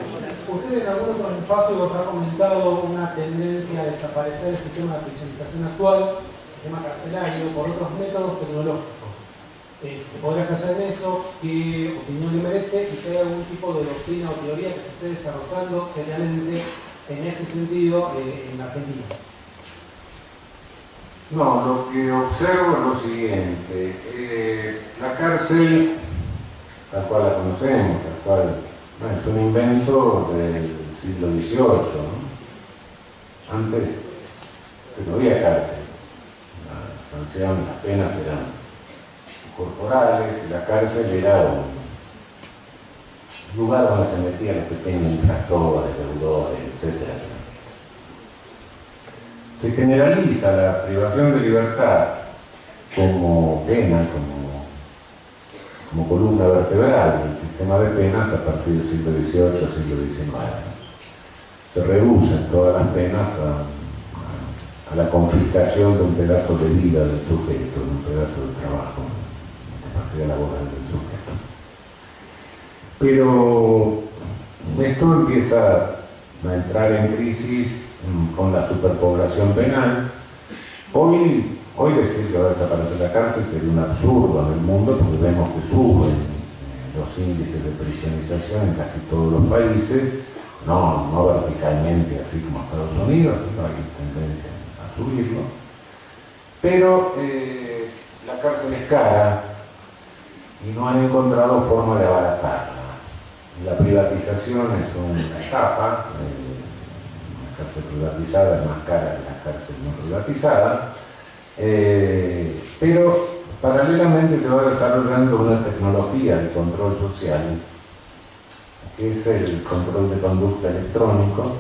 Usted en algún otro espacio ha comentado una tendencia a desaparecer el sistema de prisionización actual, el sistema carcelario, por otros métodos tecnológicos. ¿Se podría callar en eso? ¿Qué opinión le merece? ¿Y si hay algún tipo de doctrina o teoría que se esté desarrollando seriamente en ese sentido en Argentina? No, lo que observo es lo siguiente. La cárcel, tal cual la conocemos, tal cual, es un invento del siglo XVIII, ¿no? Antes no había cárcel. La sanción, las penas eran corporales, y la cárcel era un lugar donde se metían los pequeños infractores, deudores, etc. Se generaliza la privación de libertad como pena, como columna vertebral del sistema de penas a partir del siglo XVIII, siglo XIX. Se reducen todas las penas a la confiscación de un pedazo de vida del sujeto, de un pedazo de trabajo, de capacidad laboral del sujeto. Pero esto empieza a entrar en crisis con la superpoblación penal. Hoy decir que va a desaparecer la cárcel sería un absurdo en el mundo, porque vemos que suben los índices de prisionización en casi todos los países, no verticalmente así como Estados Unidos, no hay tendencia a subirlo, pero la cárcel es cara y no han encontrado forma de abaratarla. La privatización es una estafa, la cárcel privatizada es más cara que la cárcel no privatizada. Pero paralelamente se va desarrollando una tecnología de control social, que es el control de conducta electrónico.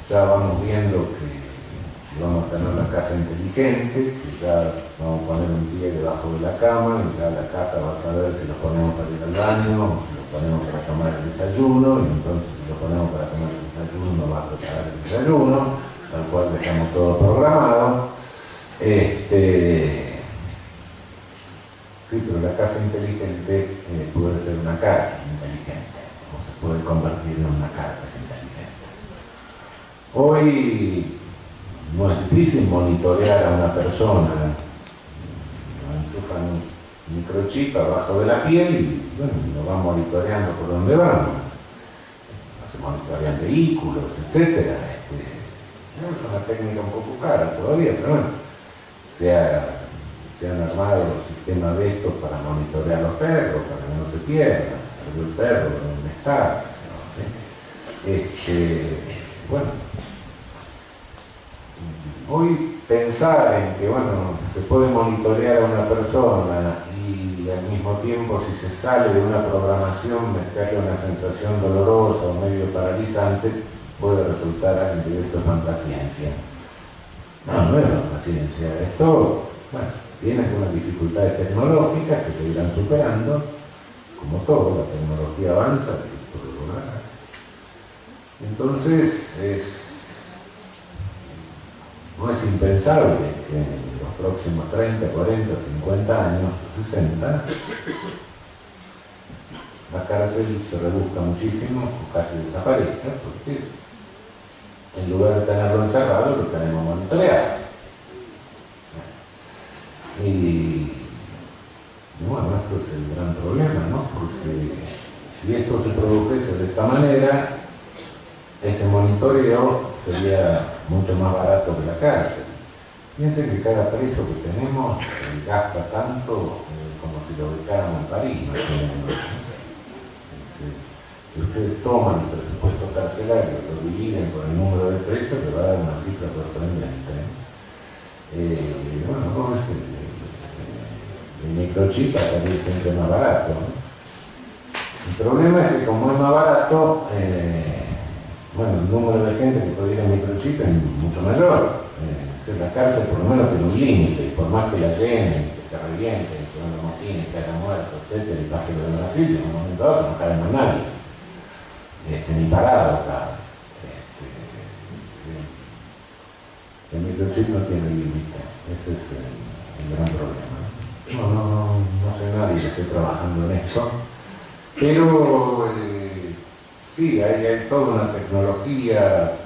Ya vamos viendo que y vamos a tener la casa inteligente, que ya vamos a poner un pie debajo de la cama y ya la casa va a saber si lo ponemos para ir al baño o si lo ponemos para tomar el desayuno, y entonces si lo ponemos para tomar el desayuno va a preparar el desayuno, tal cual dejamos todo programado. Sí, pero la casa inteligente puede ser una casa inteligente, o se puede convertir en una casa inteligente. Hoy no es difícil monitorear a una persona, enchufan un microchip abajo de la piel y bueno, lo van monitoreando por donde vamos. Se monitorean vehículos, etc. Es una técnica un poco cara todavía, pero bueno, se han armado sistemas de estos para monitorear a los perros, para que no se pierdan, si perdió el perro, dónde está, ¿sí? Bueno, hoy pensar en que bueno, se puede monitorear a una persona y al mismo tiempo si se sale de una programación meterle una sensación dolorosa o medio paralizante puede resultar en directo fantasciencia. No es fantasciencia, esto, bueno, tiene algunas dificultades tecnológicas que se irán superando, como todo, la tecnología avanza y puede lograr. Entonces, no es impensable que en los próximos 30, 40, 50 años, 60, la cárcel se reduzca muchísimo o casi desaparezca, porque en lugar de tenerlo encerrado, lo tenemos monitoreado. Y bueno, esto es el gran problema, ¿no? Porque si esto se produjese de esta manera, ese monitoreo sería mucho más barato que la cárcel. Piensen que cada preso que tenemos gasta tanto como si lo ubicáramos en París, más o menos. Si ustedes toman el presupuesto carcelario y lo dividen por el número de presos, le va a dar una cifra sorprendente. Bueno, ¿cómo es que el microchip va a salir siempre más barato, ¿no? El problema es que como es más barato, bueno, el número de gente que puede ir al microchip es mucho mayor. La cárcel por lo menos tiene un límite, y por más que la llenen, que se revienten, que no motines, que haya muertos, etc., y pase lo de Brasil, en un momento dado no cabe más nadie, ni parado acá. El microchip no tiene límite, ese es el gran problema. No sé nadie que esté trabajando en esto, pero sí, hay toda una tecnología.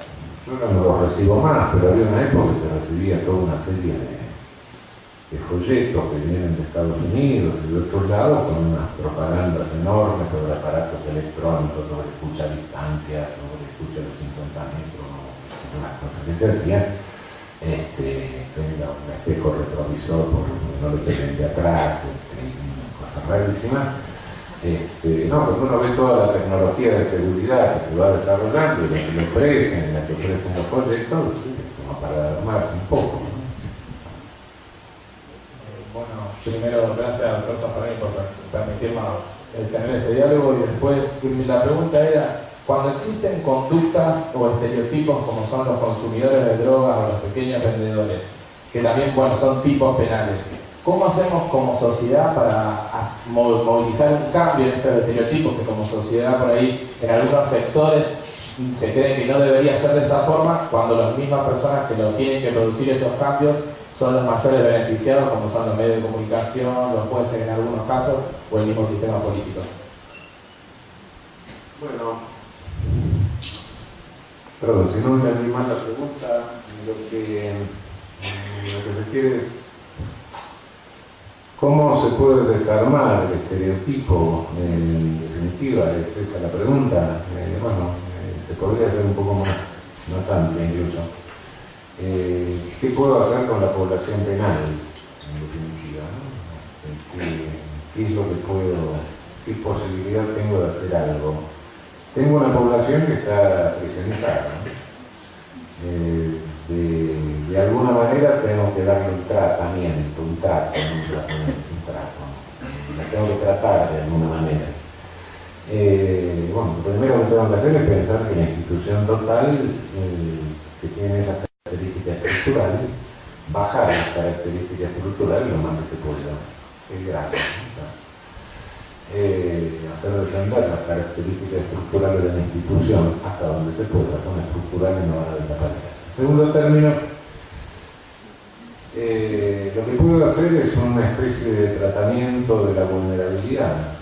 Yo no lo recibo más, pero había una época que recibía toda una serie de folletos que vienen de Estados Unidos y de otros lados con unas propagandas enormes sobre aparatos electrónicos, sobre escucha a distancia, sobre escucha a los 50 metros, unas cosas que se hacían. Tenga un espejo retrovisor porque no le peguen de atrás, cosas rarísimas. Cuando uno ve toda la tecnología de seguridad que se va desarrollando y la que le ofrecen, la que ofrecen los folletos, sí, como para armarse un poco, ¿no? Bueno, primero, gracias al profesor Zaffaroni por permitirnos tener este diálogo, y después la pregunta era, cuando existen conductas o estereotipos como son los consumidores de drogas o los pequeños vendedores, que también son tipos penales, ¿cómo hacemos como sociedad para movilizar un cambio en estos estereotipos que como sociedad por ahí en algunos sectores se creen que no debería ser de esta forma, cuando las mismas personas que lo tienen que producir esos cambios son los mayores beneficiados, como son los medios de comunicación, los jueces en algunos casos, o el mismo sistema político? Bueno, perdón, si no entendí mal la pregunta, lo que se quiere... ¿Cómo se puede desarmar el estereotipo? En definitiva, es esa la pregunta. Se podría hacer un poco más amplia incluso. ¿Qué puedo hacer con la población penal? En definitiva, ¿no? ¿Qué es lo que puedo, qué posibilidad tengo de hacer algo? Tengo una población que está prisionizada, ¿no? De alguna manera tengo que darle un tratamiento, un trato. La tengo que tratar de alguna manera. Lo primero que tengo que hacer es pensar que la institución total que tiene esas características estructurales, bajar las características estructurales lo más que se pueda, el grado, ¿no? Hacer descender las características estructurales de la institución hasta donde se pueda, son estructurales y no van a desaparecer. Segundo término, lo que puedo hacer es una especie de tratamiento de la vulnerabilidad.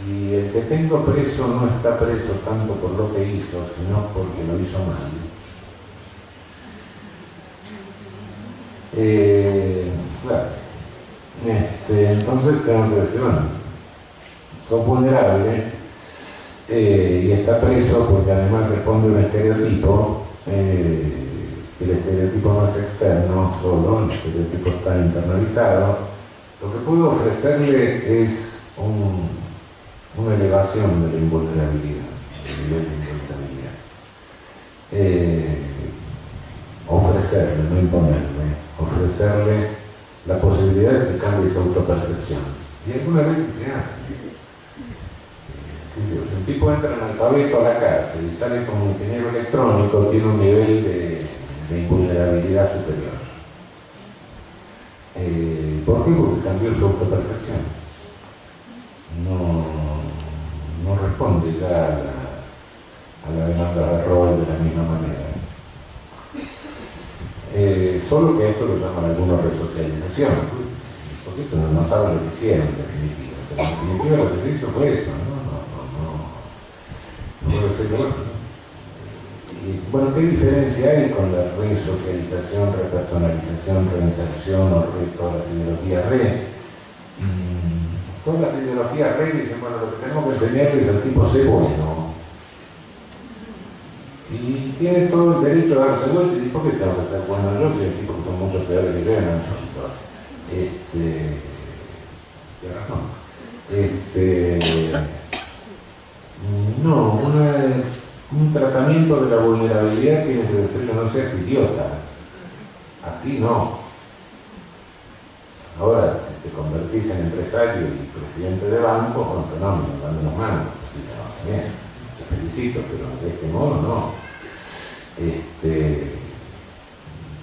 Y el que tengo preso no está preso tanto por lo que hizo, sino porque lo hizo mal. Claro. Entonces tengo que decir, bueno, sos vulnerable y está preso porque además responde a un estereotipo. El estereotipo no es externo solo, el estereotipo está internalizado. Lo que puedo ofrecerle es una elevación de la invulnerabilidad, del nivel de invulnerabilidad. Ofrecerle, no imponerle, ofrecerle la posibilidad de que cambie su autopercepción. Y algunas veces se hace. Si un tipo entra analfabeto a la cárcel y sale como ingeniero electrónico, tiene un nivel de invulnerabilidad superior. ¿Por qué? Porque cambió su autopercepción. No responde ya a la demanda de rol de la misma manera. Solo que esto lo llaman algunos resocialización, porque esto no sabe lo que hicieron en definitiva. Pero en definitiva lo que se hizo fue eso, no puede ser que bueno, ¿qué diferencia hay con la resocialización, repersonalización, reinserción o todas las ideologías re? Todas las ideologías re dicen, bueno, lo que tenemos que enseñarle es al tipo ser bueno. Y tiene todo el derecho a darse vuelta y dice, ¿por qué tengo que ser bueno? Yo soy el tipo que son muchos peores que yo en absoluto. Tiene razón. No, un tratamiento de la vulnerabilidad tiene que decir que no seas idiota. Así no. Ahora, si te convertís en empresario y presidente de banco, con fenómeno, dando las manos, pues sí, bien, te felicito, pero de este modo no.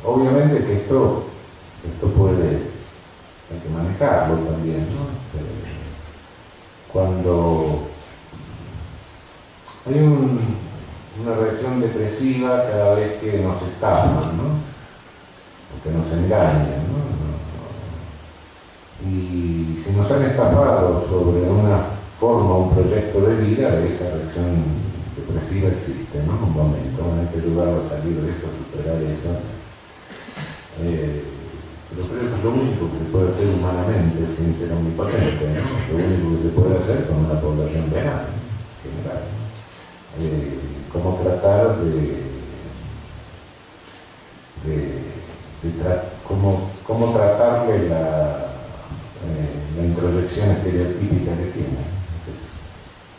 Obviamente que esto puede, hay que manejarlo también, ¿no? Cuando hay una reacción depresiva cada vez que nos estafan, ¿no? O que nos engañan, ¿no? Y si nos han estafado sobre una forma, un proyecto de vida, esa reacción depresiva existe, ¿no? Un momento, hay que ayudarlo a salir de eso, a superar eso. Pero creo que es lo único que se puede hacer humanamente sin ser omnipotente, ¿no? Lo único que se puede hacer con una población penal, en general. Cómo tratar cómo tratarle la introyección estereotípica que tiene. Entonces,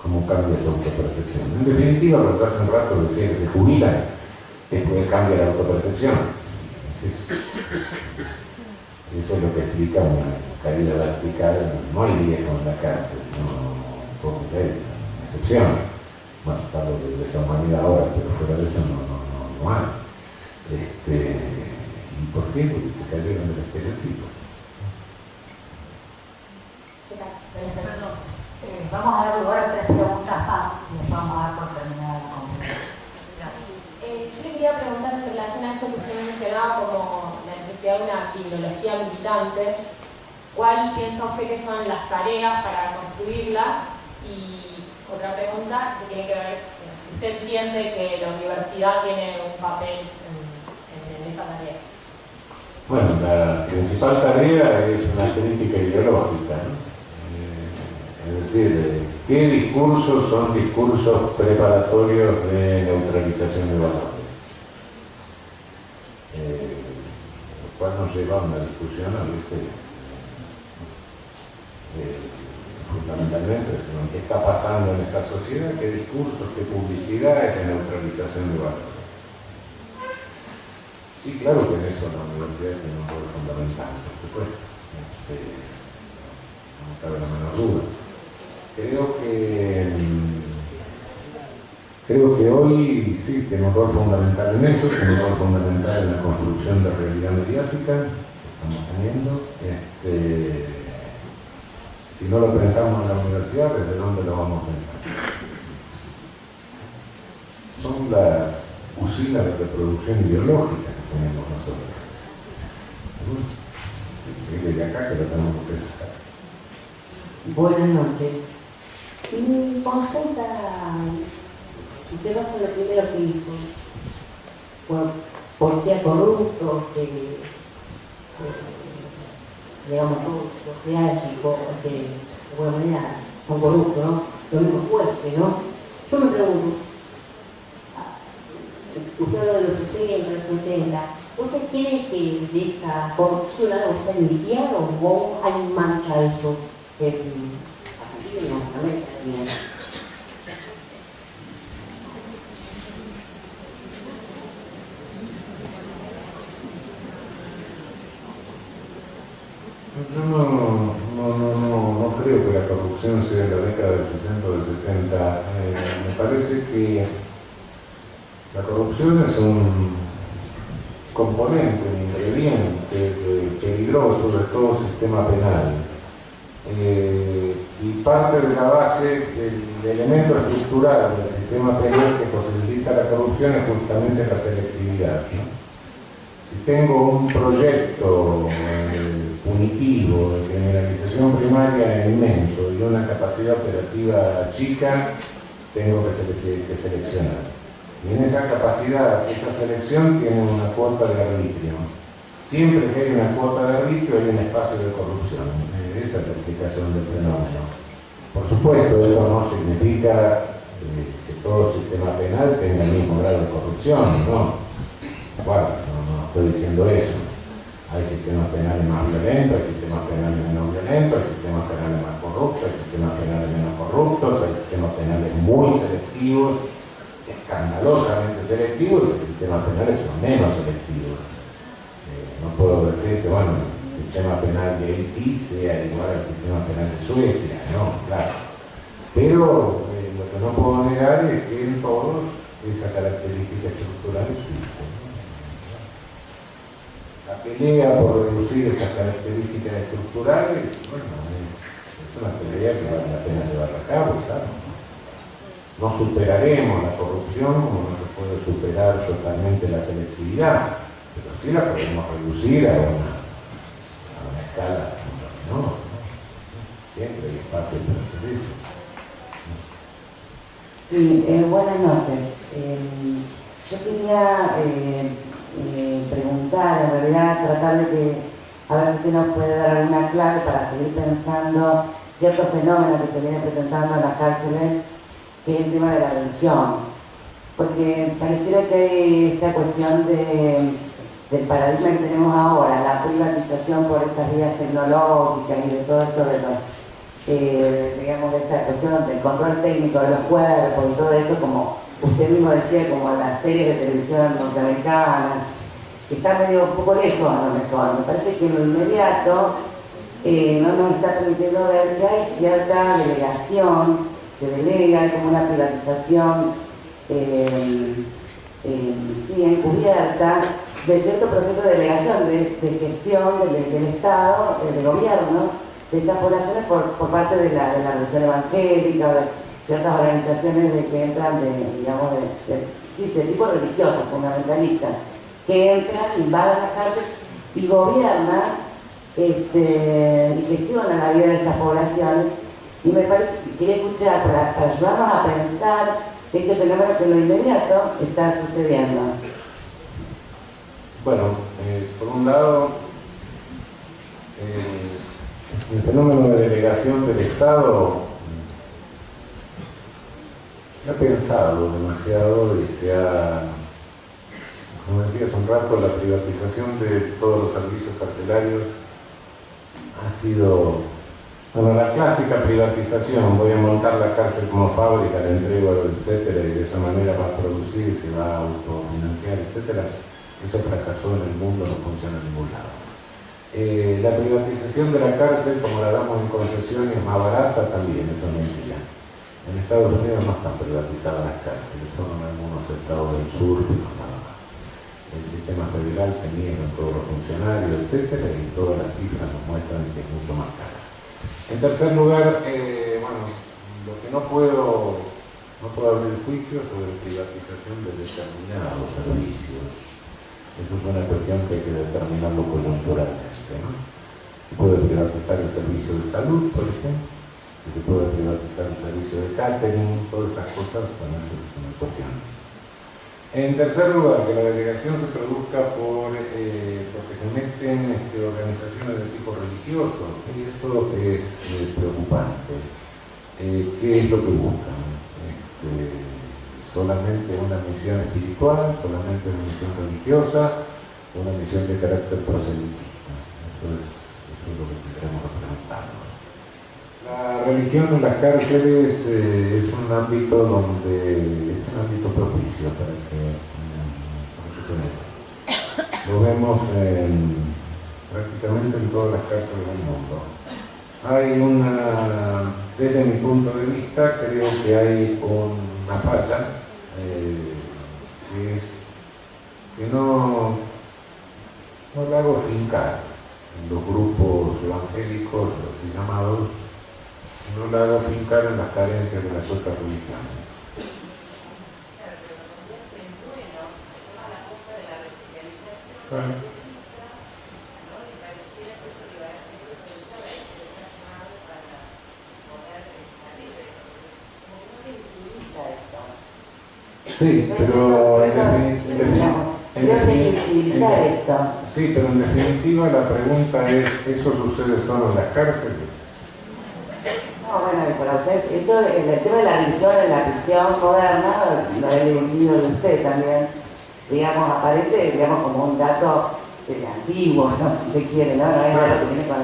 cómo cambia su autopercepción. En definitiva, lo que hace un rato decía que se jubilan es porque cambia la autopercepción. Eso es lo que explica una caída vertical. No hay viejo en la cárcel, no hay excepción. Bueno, salvo de esa humanidad ahora, pero fuera de eso no hay. ¿Y por qué? Porque se cayeron del estereotipo. Vamos a dar lugar a 3 preguntas más y les vamos a dar por terminada la conferencia. Yo le quería preguntar en relación a esto que usted mencionaba como la necesidad de una ideología militante, ¿cuál piensa usted que son las tareas para construirla? Y otra pregunta que tiene que ver, si usted entiende que la universidad tiene un papel en esa tarea. Bueno, la principal tarea es una crítica ideológica, ¿no? Es decir, ¿qué discursos son discursos preparatorios de neutralización de valores? Lo cual nos lleva a una discusión a veces fundamentalmente qué está pasando en esta sociedad, qué discursos, qué publicidad es de neutralización de valores. Sí, claro que en eso la universidad tiene un rol fundamental, por supuesto. No cabe la menor duda. Creo Creo que hoy sí tiene un rol fundamental en eso, tiene un rol fundamental en la construcción de realidad mediática que estamos teniendo. Si no lo pensamos en la universidad, ¿desde dónde lo vamos a pensar? Son las usinas de reproducción ideológica que tenemos nosotros. Sí, desde acá que lo tenemos que pensar. Buenas noches. Mi consulta se basa en lo primero que dijo. Bueno, policía corrupto, digamos, jerárquico, que de alguna manera son corruptos, ¿no? Los mismos jueces, ¿no? Yo me pregunto, usted habló de los 60, los 70, ¿usted cree que de esa corrupción algo se ha limpiado o hay mancha de eso? Aquí en América Latina. Yo no creo que la corrupción sea en la década del 60 o del 70. Me parece que la corrupción es un componente, un ingrediente peligroso de todo sistema penal. Y parte de la base, el elemento estructural del sistema penal que posibilita la corrupción es justamente la selectividad, ¿no? Si tengo un proyecto punitivo de criminalización primaria inmenso y una capacidad operativa chica, tengo que seleccionar. Y en esa capacidad, esa selección tiene una cuota de arbitrio. Siempre que hay una cuota de arbitrio hay un espacio de corrupción. Esa es la explicación del fenómeno. Por supuesto, esto no significa que todo sistema penal tenga el mismo grado de corrupción, ¿no? Bueno, no estoy diciendo eso. Hay sistemas penales más violentos, hay sistemas penales menos violentos, hay sistemas penales más corruptos, hay sistemas penales menos corruptos, hay sistemas penales muy selectivos, escandalosamente selectivos, y hay sistemas penales son menos selectivos. No puedo decir que, bueno, el sistema penal de Haití sea igual al sistema penal de Suecia, no, claro. Pero lo que no puedo negar es que en todos esa característica estructural existe. La pelea por reducir esas características estructurales, bueno, es una pelea que vale la pena llevar a cabo, claro. No superaremos la corrupción como no se puede superar totalmente la selectividad, pero sí la podemos reducir a una escala mucho menor, ¿no? Siempre hay espacio para hacer eso. Sí, buenas noches. Yo quería preguntar, en realidad tratar de que, a ver si usted nos puede dar alguna clave para seguir pensando ciertos fenómenos que se vienen presentando en las cárceles, que es el tema de la religión. Porque pareciera que hay esta cuestión del paradigma que tenemos ahora, la privatización por estas vías tecnológicas y de todo esto de los, digamos, de esta cuestión del control técnico de los cuerpos y todo esto, como usted mismo decía, como las series de televisión norteamericanas, que está medio un poco lejos a lo mejor. Me parece que en lo inmediato no nos está permitiendo ver que hay cierta delegación, se delega, hay como una privatización sí, encubierta de cierto proceso de delegación, de gestión del Estado, del gobierno, de estas poblaciones por parte de la religión evangélica, de ciertas organizaciones que entran de tipo religiosos, fundamentalistas, que entran, invaden las cárceles y gobiernan y gestionan la vida de estas poblaciones. Y me parece que quería escuchar para ayudarnos a pensar este fenómeno que en lo inmediato está sucediendo. Bueno, por un lado, el fenómeno de delegación del Estado se ha pensado demasiado y se ha, como decía hace un rato, la privatización de todos los servicios carcelarios ha sido, bueno, la clásica privatización, voy a montar la cárcel como fábrica, la entrego, etcétera, y de esa manera va a producir y se va a autofinanciar, etcétera. Eso fracasó en el mundo, no funciona en ningún lado. La privatización de la cárcel, como la damos en concesión, es más barata también, eso es mentira. En Estados Unidos no están privatizadas las cárceles, son en algunos estados del sur, pero nada más. El sistema federal se niega en todos los funcionarios, etcétera, y todas las cifras nos muestran que es mucho más caro. En tercer lugar, bueno, lo que no puedo abrir juicio sobre privatización de determinados servicios. Eso es una cuestión que hay que determinarlo coyunturalmente, ¿no? Se puede privatizar el servicio de salud, por ejemplo, si se puede privatizar el servicio de catering, todas esas cosas también es una cuestión. En tercer lugar, que la delegación se produzca porque se meten organizaciones de tipo religioso, y eso es preocupante. ¿Qué es lo que buscan? Solamente una misión espiritual, solamente una misión religiosa, una misión de carácter proselitista. Eso es lo que tendremos que preguntarnos. La religión en las cárceles es un ámbito propicio para que lo vemos prácticamente en todas las cárceles del mundo. Hay desde mi punto de vista, creo que hay una falla que es que no la hago fincar en los grupos evangélicos así llamados, no la hago fincar en las carencias de las otras religiones. Bueno. Sí, pero en definitiva la pregunta es, ¿eso sucede solo en las cárceles? No, bueno, el tema de la religión en la prisión moderna, lo he leído de usted también, digamos, aparece, digamos, como un dato antiguo, ¿no? Si se quiere, ¿no? No es algo que viene con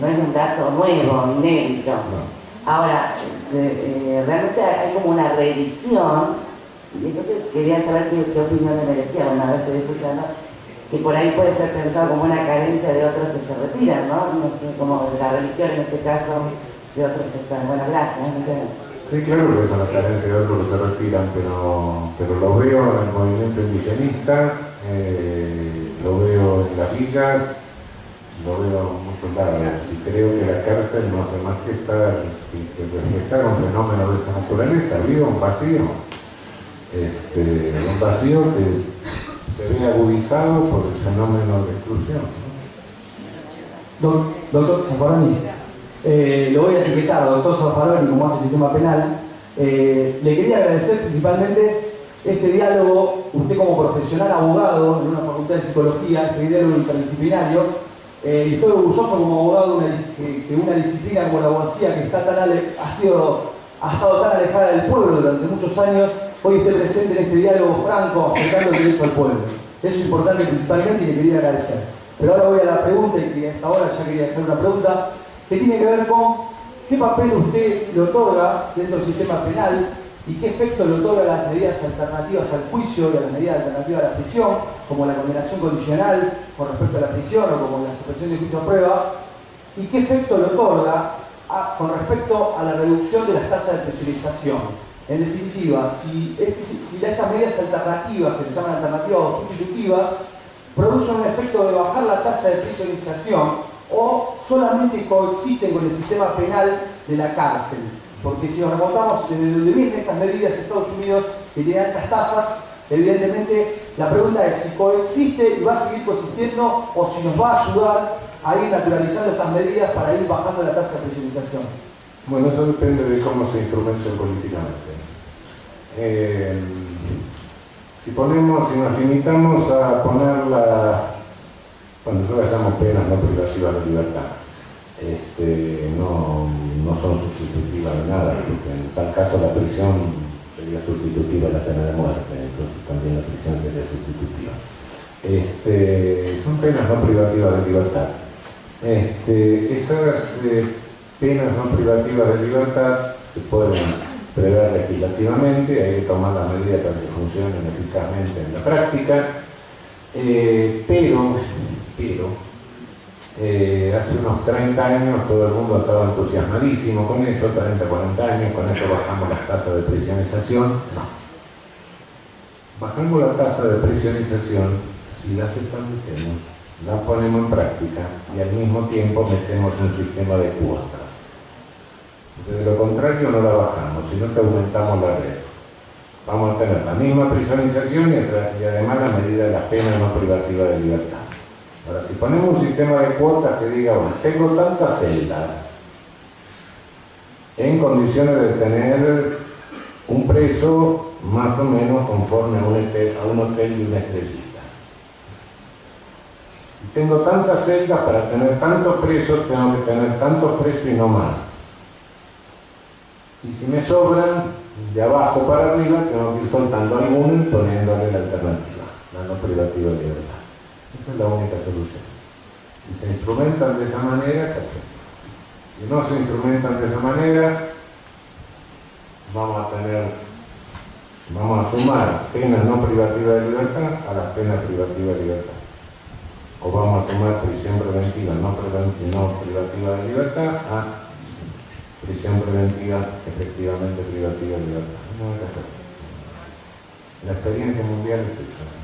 no es un dato nuevo, inédito. Ahora, realmente hay como una revisión, y entonces quería saber qué opinión le merecía. Una vez estoy escuchando que por ahí puede ser pensado como una carencia de otros que se retiran, ¿no? No sé, como de la religión en este caso, de otros que están. Bueno, gracias. Sí, claro que es una carencia de otros que se retiran, pero lo veo en el movimiento indigenista, lo veo en las villas, lo veo en muchos lados, y creo que la cárcel no hace más que reflejar un fenómeno de esa naturaleza. Había un vacío que se ve agudizado por el fenómeno de exclusión, ¿no? Doctor Zaffaroni, lo voy a etiquetar, doctor Zaffaroni, como hace el sistema penal. Le quería agradecer principalmente este diálogo, usted como profesional abogado en una facultad de psicología, este diálogo interdisciplinario. Y estoy orgulloso como abogado de una disciplina como la abogacía que ha estado tan alejada del pueblo durante muchos años, hoy esté presente en este diálogo franco, acercando el derecho al pueblo. Eso es importante principalmente y le quería agradecer. Pero ahora voy a la pregunta, y hasta ahora ya quería dejar una pregunta, que tiene que ver con qué papel usted le otorga dentro del sistema penal y qué efecto le otorga a las medidas alternativas al juicio y a las medidas alternativas a la prisión, como la condenación condicional con respecto a la prisión o como la supresión de juicio a prueba, y qué efecto le otorga con respecto a la reducción de las tasas de especialización. En definitiva, si estas medidas alternativas, que se llaman alternativas o sustitutivas, producen un efecto de bajar la tasa de prisionización o solamente coexisten con el sistema penal de la cárcel. Porque si nos remontamos desde donde vienen estas medidas de Estados Unidos que tienen altas tasas, evidentemente la pregunta es si coexiste y va a seguir coexistiendo o si nos va a ayudar a ir naturalizando estas medidas para ir bajando la tasa de prisionización. Bueno, eso depende de cómo se instrumenten políticamente. Si nos limitamos a poner cuando yo las llamo penas no privativas de libertad, no son sustitutivas de nada, porque en tal caso la prisión sería sustitutiva de la pena de muerte, entonces también la prisión sería sustitutiva. Son penas no privativas de libertad. Esas penas no privativas de libertad se pueden prever legislativamente, hay que tomar las medidas para que funcionen eficazmente en la práctica, pero hace unos 30 años todo el mundo estaba entusiasmadísimo con eso, 30, 40 años, con eso bajamos las tasas de prisionización. No. Bajamos la tasa de prisionización si las establecemos, las ponemos en práctica y al mismo tiempo metemos un sistema de cuotas. Porque de lo contrario no la bajamos, sino que aumentamos la red. Vamos a tener la misma prisionización y además la medida de las penas no privativas de libertad. Ahora, si ponemos un sistema de cuotas que diga, bueno, tengo tantas celdas en condiciones de tener un preso más o menos conforme a un hotel y una estrellita. Si tengo tantas celdas para tener tantos presos, tengo que tener tantos presos y no más. Y si me sobran, de abajo para arriba, tengo que ir soltando alguno y poniéndole la alternativa, la no privativa de libertad. Esa es la única solución. Si se instrumentan de esa manera, perfecto. Si no se instrumentan de esa manera, vamos a sumar penas no privativas de libertad a las penas privativas de libertad. O vamos a sumar prisión preventiva no privativa de libertad a prisión preventiva efectivamente privativa de libertad. No hay que hacerlo. La experiencia mundial es esa.